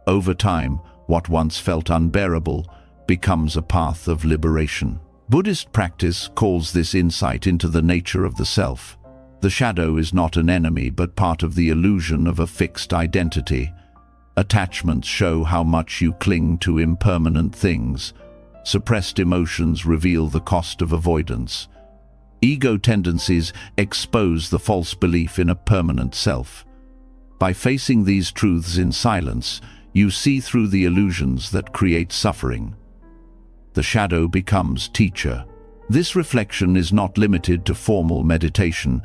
Over time, what once felt unbearable becomes a path of liberation. Buddhist practice calls this insight into the nature of the self. The shadow is not an enemy, but part of the illusion of a fixed identity. Attachments show how much you cling to impermanent things. Suppressed emotions reveal the cost of avoidance. Ego tendencies expose the false belief in a permanent self. By facing these truths in silence, you see through the illusions that create suffering. The shadow becomes teacher. This reflection is not limited to formal meditation.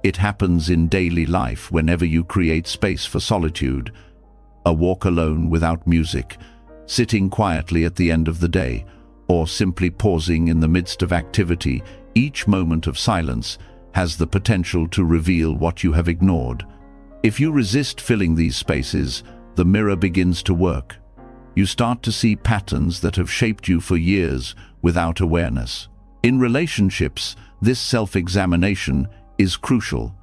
It happens in daily life whenever you create space for solitude. A walk alone without music, sitting quietly at the end of the day, or simply pausing in the midst of activity. Each moment of silence has the potential to reveal what you have ignored. If you resist filling these spaces, the mirror begins to work. You start to see patterns that have shaped you for years without awareness. In relationships, this self-examination is crucial.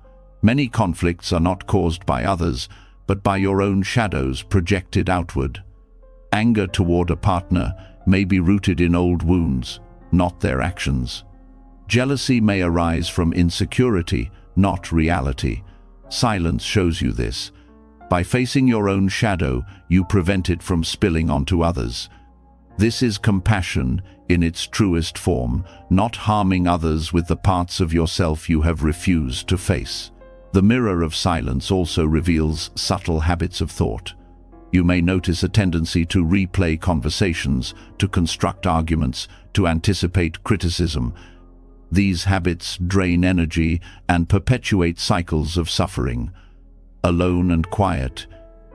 Many conflicts are not caused by others, but by your own shadows projected outward. Anger toward a partner may be rooted in old wounds, not their actions. Jealousy may arise from insecurity, not reality. Silence shows you this. By facing your own shadow, you prevent it from spilling onto others. This is compassion in its truest form, not harming others with the parts of yourself you have refused to face. The mirror of silence also reveals subtle habits of thought. You may notice a tendency to replay conversations, to construct arguments, to anticipate criticism. These habits drain energy and perpetuate cycles of suffering. Alone and quiet,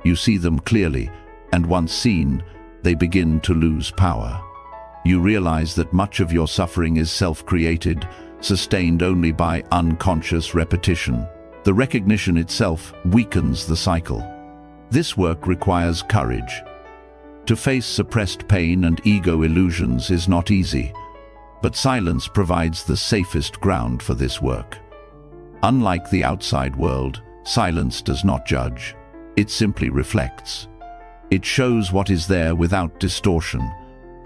you see them clearly, and once seen, they begin to lose power. You realize that much of your suffering is self-created, sustained only by unconscious repetition. The recognition itself weakens the cycle. This work requires courage. To face suppressed pain and ego illusions is not easy, but silence provides the safest ground for this work. Unlike the outside world, silence does not judge. It simply reflects. It shows what is there without distortion.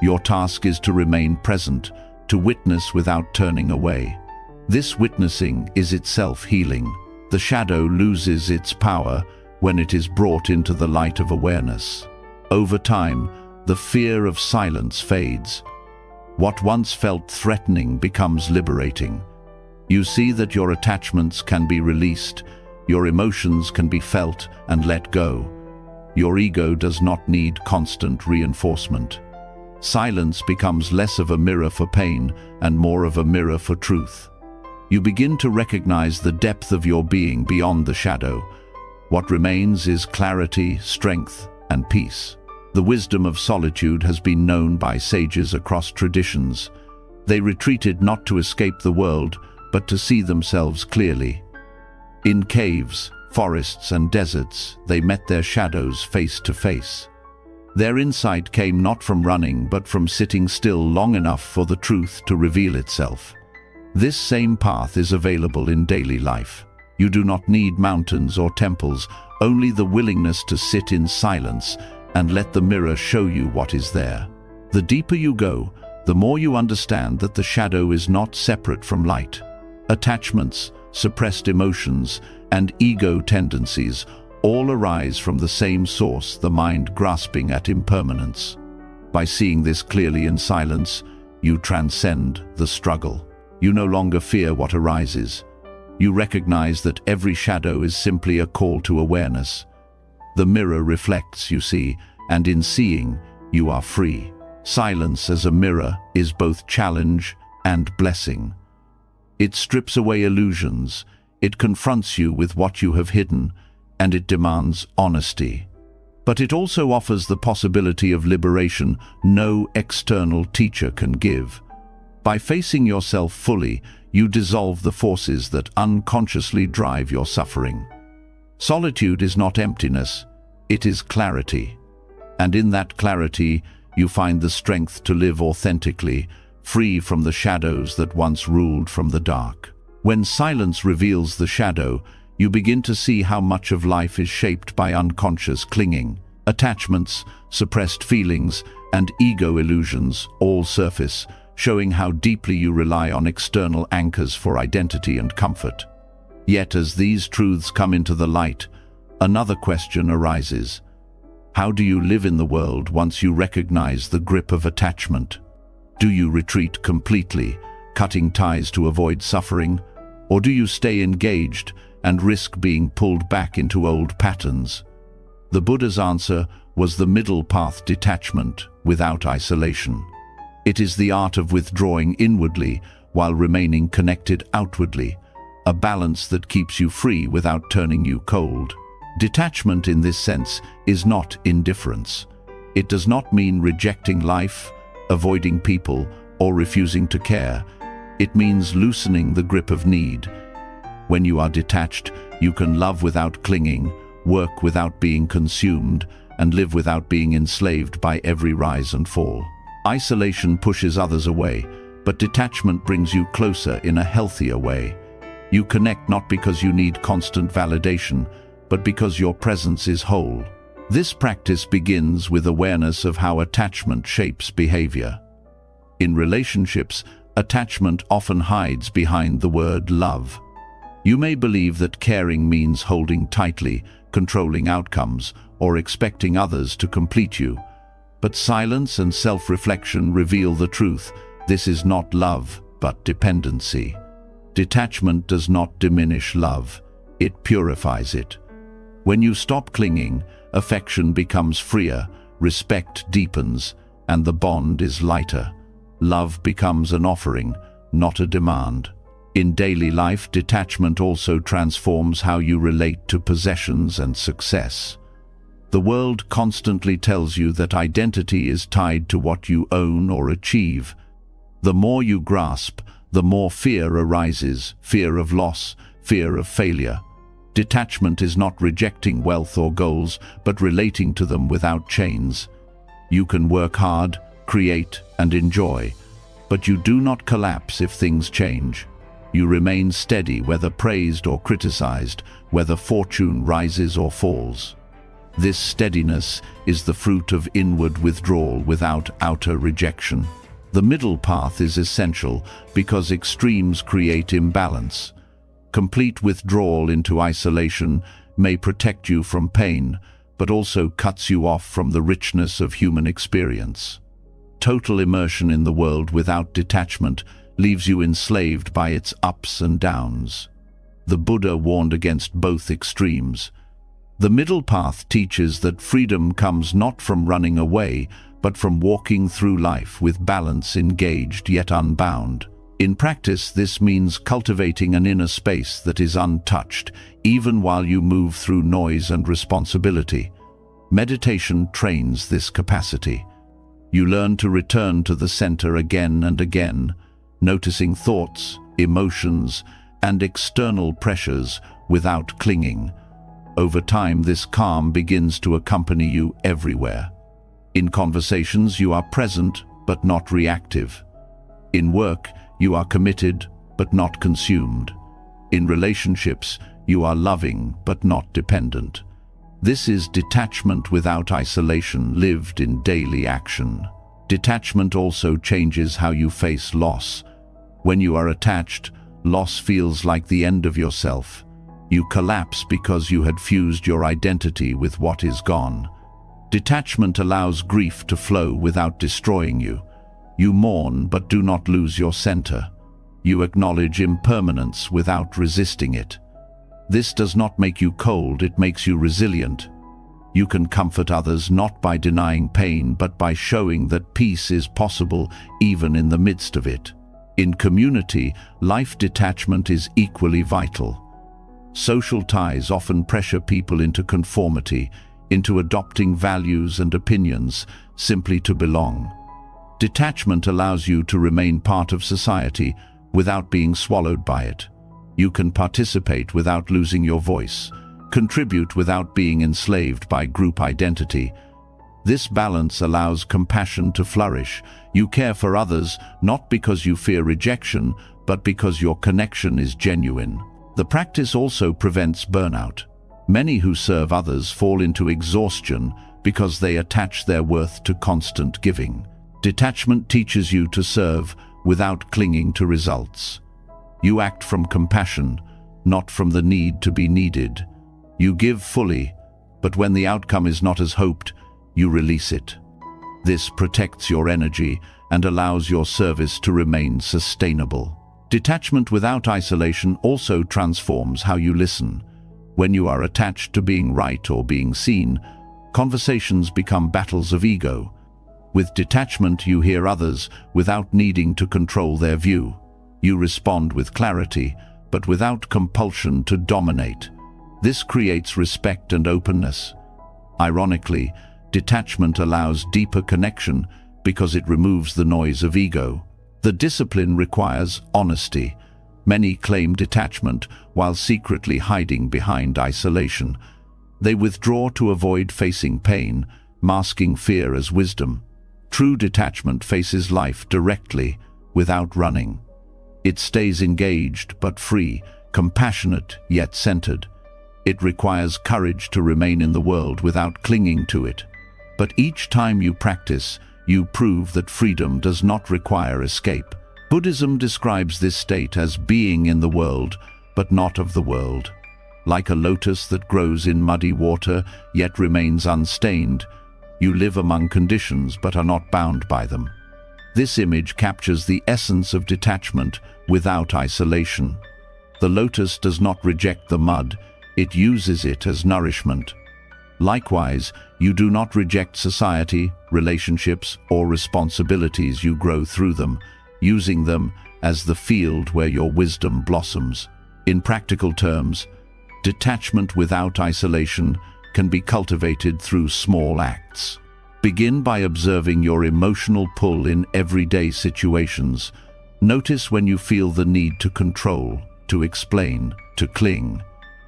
Your task is to remain present, to witness without turning away. This witnessing is itself healing. The shadow loses its power when it is brought into the light of awareness. Over time, the fear of silence fades. What once felt threatening becomes liberating. You see that your attachments can be released, your emotions can be felt and let go. Your ego does not need constant reinforcement. Silence becomes less of a mirror for pain and more of a mirror for truth. You begin to recognize the depth of your being beyond the shadow. What remains is clarity, strength, and peace. The wisdom of solitude has been known by sages across traditions. They retreated not to escape the world, but to see themselves clearly. In caves, forests, and deserts, they met their shadows face to face. Their insight came not from running, but from sitting still long enough for the truth to reveal itself. This same path is available in daily life. You do not need mountains or temples, only the willingness to sit in silence and let the mirror show you what is there. The deeper you go, the more you understand that the shadow is not separate from light. Attachments, suppressed emotions, and ego tendencies all arise from the same source, the mind grasping at impermanence. By seeing this clearly in silence, you transcend the struggle. You no longer fear what arises. You recognize that every shadow is simply a call to awareness. The mirror reflects, you see, and in seeing, you are free. Silence as a mirror is both challenge and blessing. It strips away illusions, it confronts you with what you have hidden, and it demands honesty. But it also offers the possibility of liberation no external teacher can give. By facing yourself fully, you dissolve the forces that unconsciously drive your suffering. Solitude is not emptiness, it is clarity. And in that clarity, you find the strength to live authentically, free from the shadows that once ruled from the dark. When silence reveals the shadow, you begin to see how much of life is shaped by unconscious clinging. Attachments, suppressed feelings, and ego illusions all surface, showing how deeply you rely on external anchors for identity and comfort. Yet as these truths come into the light, another question arises. How do you live in the world once you recognize the grip of attachment? Do you retreat completely, cutting ties to avoid suffering? Or do you stay engaged and risk being pulled back into old patterns? The Buddha's answer was the middle path: detachment without isolation. It is the art of withdrawing inwardly while remaining connected outwardly, a balance that keeps you free without turning you cold. Detachment in this sense is not indifference. It does not mean rejecting life, avoiding people, or refusing to care. It means loosening the grip of need. When you are detached, you can love without clinging, work without being consumed, and live without being enslaved by every rise and fall. Isolation pushes others away, but detachment brings you closer in a healthier way. You connect not because you need constant validation, but because your presence is whole. This practice begins with awareness of how attachment shapes behavior. In relationships, attachment often hides behind the word love. You may believe that caring means holding tightly, controlling outcomes, or expecting others to complete you. But silence and self-reflection reveal the truth. This is not love, but dependency. Detachment does not diminish love. It purifies it. When you stop clinging, affection becomes freer, respect deepens, and the bond is lighter. Love becomes an offering, not a demand. In daily life, detachment also transforms how you relate to possessions and success. The world constantly tells you that identity is tied to what you own or achieve. The more you grasp, the more fear arises, fear of loss, fear of failure. Detachment is not rejecting wealth or goals, but relating to them without chains. You can work hard, create, and enjoy, but you do not collapse if things change. You remain steady, whether praised or criticized, whether fortune rises or falls. This steadiness is the fruit of inward withdrawal without outer rejection. The middle path is essential because extremes create imbalance. Complete withdrawal into isolation may protect you from pain, but also cuts you off from the richness of human experience. Total immersion in the world without detachment leaves you enslaved by its ups and downs. The Buddha warned against both extremes. The middle path teaches that freedom comes not from running away, but from walking through life with balance, engaged yet unbound. In practice, this means cultivating an inner space that is untouched, even while you move through noise and responsibility. Meditation trains this capacity. You learn to return to the center again and again, noticing thoughts, emotions, and external pressures without clinging. Over time, this calm begins to accompany you everywhere. In conversations, you are present but not reactive. In work, you are committed but not consumed. In relationships, you are loving but not dependent. This is detachment without isolation, lived in daily action. Detachment also changes how you face loss. When you are attached, loss feels like the end of yourself. You collapse because you had fused your identity with what is gone. Detachment allows grief to flow without destroying you. You mourn but do not lose your center. You acknowledge impermanence without resisting it. This does not make you cold, it makes you resilient. You can comfort others not by denying pain, but by showing that peace is possible even in the midst of it. In community, life detachment is equally vital. Social ties often pressure people into conformity, into adopting values and opinions simply to belong. Detachment allows you to remain part of society without being swallowed by it. You can participate without losing your voice, contribute without being enslaved by group identity. This balance allows compassion to flourish. You care for others not because you fear rejection, but because your connection is genuine. The practice also prevents burnout. Many who serve others fall into exhaustion because they attach their worth to constant giving. Detachment teaches you to serve without clinging to results. You act from compassion, not from the need to be needed. You give fully, but when the outcome is not as hoped, you release it. This protects your energy and allows your service to remain sustainable. Detachment without isolation also transforms how you listen. When you are attached to being right or being seen, conversations become battles of ego. With detachment, you hear others without needing to control their view. You respond with clarity, but without compulsion to dominate. This creates respect and openness. Ironically, detachment allows deeper connection because it removes the noise of ego. The discipline requires honesty. Many claim detachment while secretly hiding behind isolation. They withdraw to avoid facing pain, masking fear as wisdom. True detachment faces life directly, without running. It stays engaged but free, compassionate yet centered. It requires courage to remain in the world without clinging to it. But each time you practice, you prove that freedom does not require escape. Buddhism describes this state as being in the world, but not of the world. Like a lotus that grows in muddy water, yet remains unstained, you live among conditions but are not bound by them. This image captures the essence of detachment without isolation. The lotus does not reject the mud, it uses it as nourishment. Likewise, you do not reject society, relationships, or responsibilities. You grow through them, using them as the field where your wisdom blossoms. In practical terms, detachment without isolation can be cultivated through small acts. Begin by observing your emotional pull in everyday situations. Notice when you feel the need to control, to explain, to cling.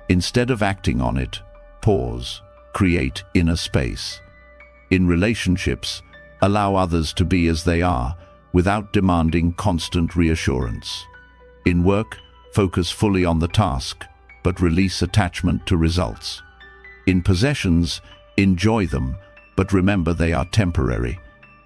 Instead of acting on it, pause, create inner space. In relationships, allow others to be as they are, without demanding constant reassurance. In work, focus fully on the task, but release attachment to results. In possessions, enjoy them, but remember they are temporary.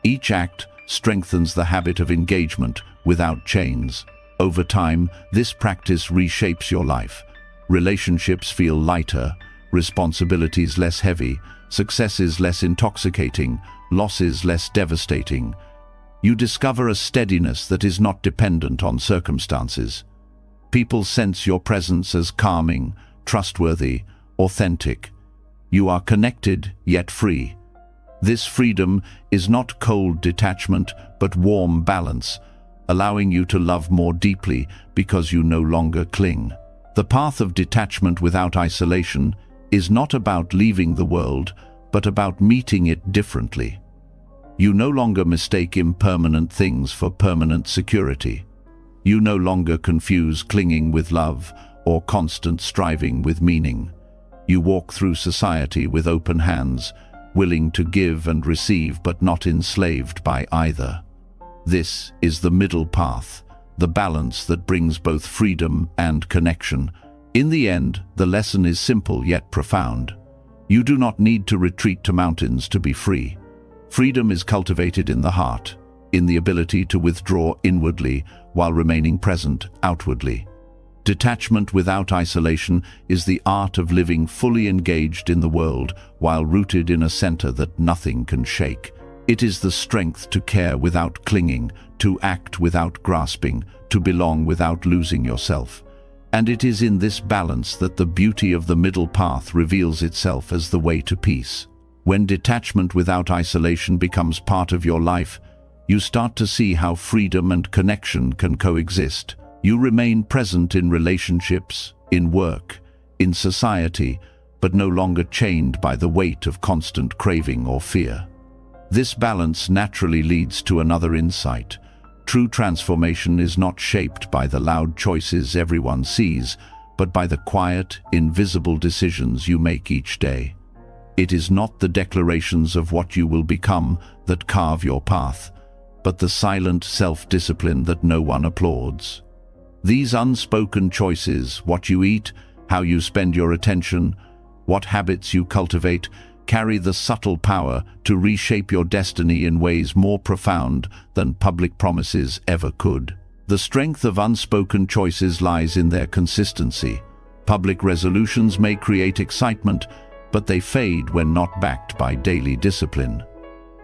Each act strengthens the habit of engagement without chains. Over time, this practice reshapes your life. Relationships feel lighter, responsibilities less heavy, successes less intoxicating, losses less devastating. You discover a steadiness that is not dependent on circumstances. People sense your presence as calming, trustworthy, authentic. You are connected, yet free. This freedom is not cold detachment, but warm balance, allowing you to love more deeply because you no longer cling. The path of detachment without isolation is not about leaving the world, but about meeting it differently. You no longer mistake impermanent things for permanent security. You no longer confuse clinging with love or constant striving with meaning. You walk through society with open hands, willing to give and receive but not enslaved by either. This is the middle path, the balance that brings both freedom and connection. In the end, the lesson is simple yet profound. You do not need to retreat to mountains to be free. Freedom is cultivated in the heart, in the ability to withdraw inwardly while remaining present outwardly. Detachment without isolation is the art of living fully engaged in the world while rooted in a center that nothing can shake. It is the strength to care without clinging, to act without grasping, to belong without losing yourself. And it is in this balance that the beauty of the middle path reveals itself as the way to peace. When detachment without isolation becomes part of your life, you start to see how freedom and connection can coexist. You remain present in relationships, in work, in society, but no longer chained by the weight of constant craving or fear. This balance naturally leads to another insight. True transformation is not shaped by the loud choices everyone sees, but by the quiet, invisible decisions you make each day. It is not the declarations of what you will become that carve your path, but the silent self-discipline that no one applauds. These unspoken choices, what you eat, how you spend your attention, what habits you cultivate, carry the subtle power to reshape your destiny in ways more profound than public promises ever could. The strength of unspoken choices lies in their consistency. Public resolutions may create excitement, but they fade when not backed by daily discipline.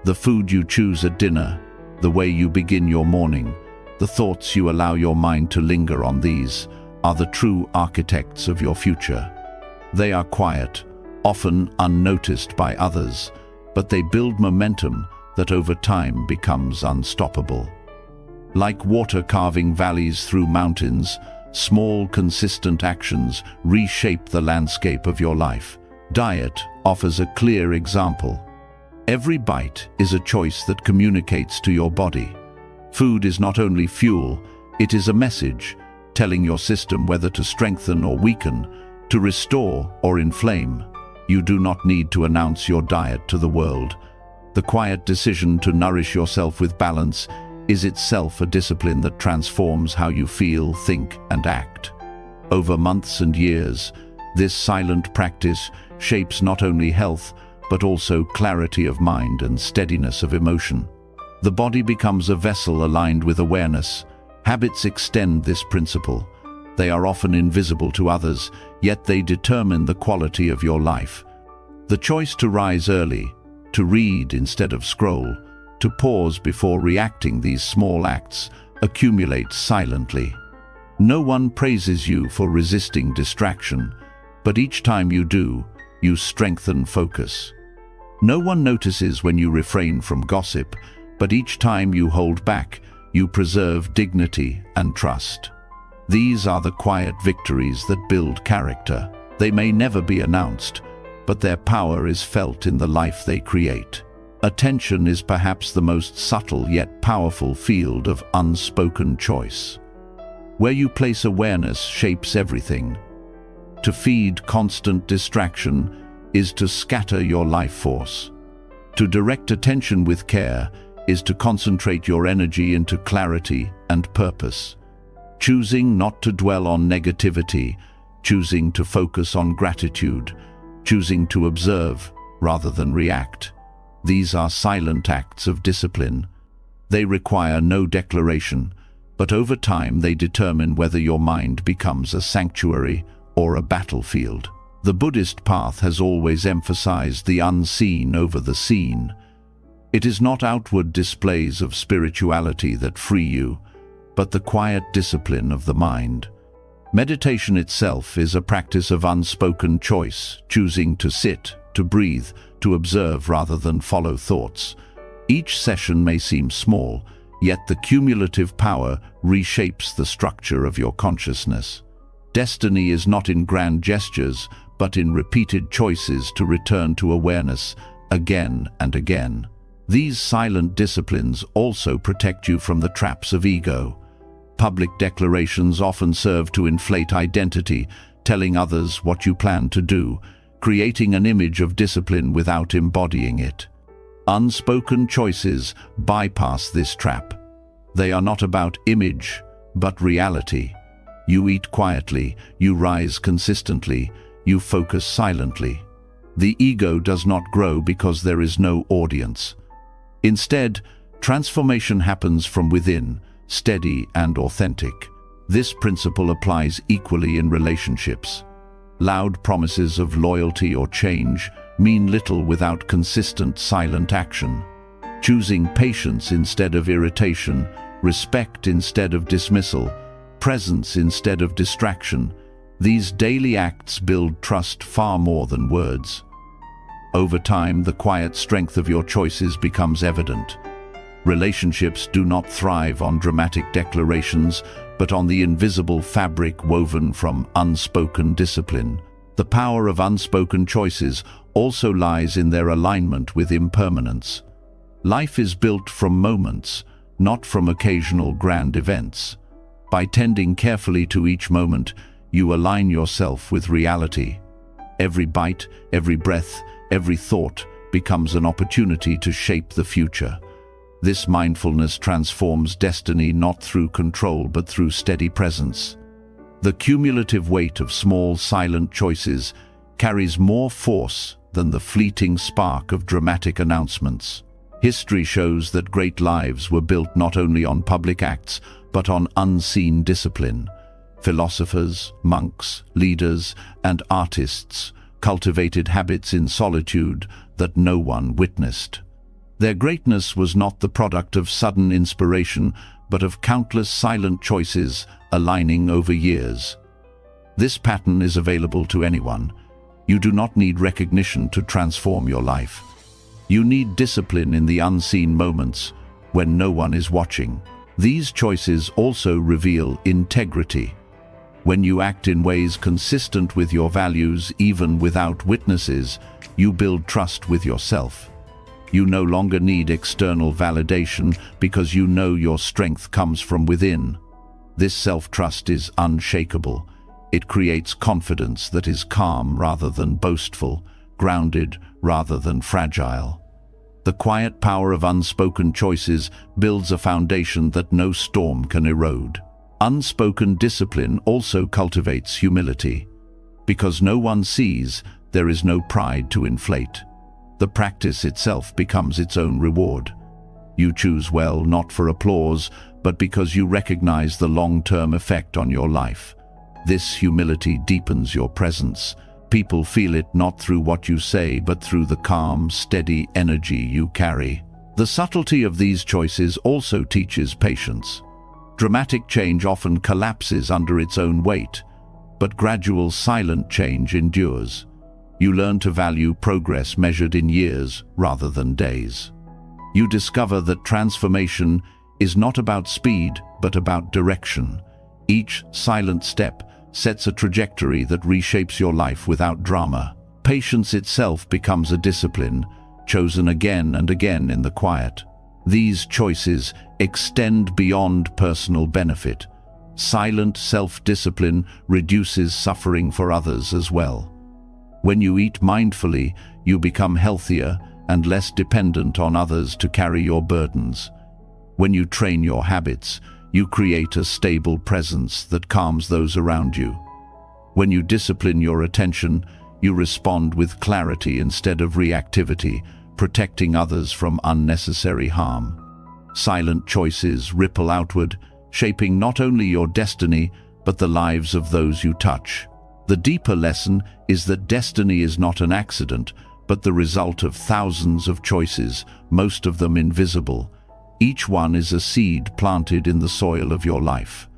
The food you choose at dinner, the way you begin your morning, the thoughts you allow your mind to linger on, these are the true architects of your future. They are quiet, often unnoticed by others, but they build momentum that over time becomes unstoppable. Like water carving valleys through mountains, small, consistent actions reshape the landscape of your life. Diet offers a clear example. Every bite is a choice that communicates to your body. Food is not only fuel, it is a message, telling your system whether to strengthen or weaken, to restore or inflame. You do not need to announce your diet to the world. The quiet decision to nourish yourself with balance is itself a discipline that transforms how you feel, think, and act. Over months and years, this silent practice shapes not only health, but also clarity of mind and steadiness of emotion. The body becomes a vessel aligned with awareness, Habits extend this principle. They are often invisible to others, yet they determine the quality of your life. The choice to rise early, to read instead of scroll, to pause before reacting, these small acts accumulate silently. No one praises you for resisting distraction, but each time you do, you strengthen focus. No one notices when you refrain from gossip, but each time you hold back, you preserve dignity and trust. These are the quiet victories that build character. They may never be announced, but their power is felt in the life they create. Attention is perhaps the most subtle yet powerful field of unspoken choice. Where you place awareness shapes everything. To feed constant distraction is to scatter your life force. To direct attention with care is to concentrate your energy into clarity and purpose. Choosing not to dwell on negativity, choosing to focus on gratitude, choosing to observe rather than react. These are silent acts of discipline. They require no declaration, but over time they determine whether your mind becomes a sanctuary or a battlefield. The Buddhist path has always emphasized the unseen over the seen. It is not outward displays of spirituality that free you, but the quiet discipline of the mind. Meditation itself is a practice of unspoken choice, choosing to sit, to breathe, to observe rather than follow thoughts. Each session may seem small, yet the cumulative power reshapes the structure of your consciousness. Destiny is not in grand gestures, but in repeated choices to return to awareness again and again. These silent disciplines also protect you from the traps of ego. Public declarations often serve to inflate identity, telling others what you plan to do, creating an image of discipline without embodying it. Unspoken choices bypass this trap. They are not about image, but reality. You eat quietly, you rise consistently, you focus silently. The ego does not grow because there is no audience. Instead, transformation happens from within, steady and authentic. This principle applies equally in relationships. Loud promises of loyalty or change mean little without consistent silent action. Choosing patience instead of irritation, respect instead of dismissal, presence instead of distraction, these daily acts build trust far more than words. Over time, the quiet strength of your choices becomes evident. Relationships do not thrive on dramatic declarations, but on the invisible fabric woven from unspoken discipline. The power of unspoken choices also lies in their alignment with impermanence. Life is built from moments, not from occasional grand events. By tending carefully to each moment, you align yourself with reality. Every bite, every breath, every thought becomes an opportunity to shape the future. This mindfulness transforms destiny not through control but through steady presence. The cumulative weight of small, silent choices carries more force than the fleeting spark of dramatic announcements. History shows that great lives were built not only on public acts, but on unseen discipline. Philosophers, monks, leaders, and artists cultivated habits in solitude that no one witnessed. Their greatness was not the product of sudden inspiration, but of countless silent choices aligning over years. This pattern is available to anyone. You do not need recognition to transform your life. You need discipline in the unseen moments when no one is watching. These choices also reveal integrity. When you act in ways consistent with your values, even without witnesses, you build trust with yourself. You no longer need external validation because you know your strength comes from within. This self-trust is unshakable. It creates confidence that is calm rather than boastful, grounded rather than fragile. The quiet power of unspoken choices builds a foundation that no storm can erode. Unspoken discipline also cultivates humility. Because no one sees, there is no pride to inflate. The practice itself becomes its own reward. You choose well not for applause, but because you recognize the long-term effect on your life. This humility deepens your presence. People feel it not through what you say, but through the calm, steady energy you carry. The subtlety of these choices also teaches patience. Dramatic change often collapses under its own weight, but gradual, silent change endures. You learn to value progress measured in years rather than days. You discover that transformation is not about speed, but about direction. Each silent step sets a trajectory that reshapes your life without drama. Patience itself becomes a discipline, chosen again and again in the quiet. These choices extend beyond personal benefit. Silent self-discipline reduces suffering for others as well. When you eat mindfully, you become healthier and less dependent on others to carry your burdens. When you train your habits, you create a stable presence that calms those around you. When you discipline your attention, you respond with clarity instead of reactivity, protecting others from unnecessary harm. Silent choices ripple outward, shaping not only your destiny, but the lives of those you touch. The deeper lesson is that destiny is not an accident, but the result of thousands of choices, most of them invisible. Each one is a seed planted in the soil of your life.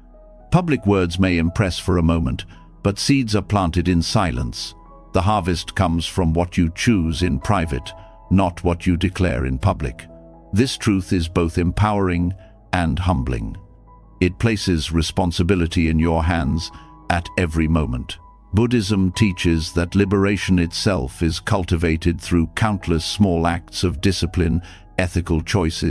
Public words may impress for a moment, but seeds are planted in silence. The harvest comes from what you choose in private, not what you declare in public. This truth is both empowering and humbling. It places responsibility in your hands at every moment. Buddhism teaches that liberation itself is cultivated through countless small acts of discipline, ethical choices,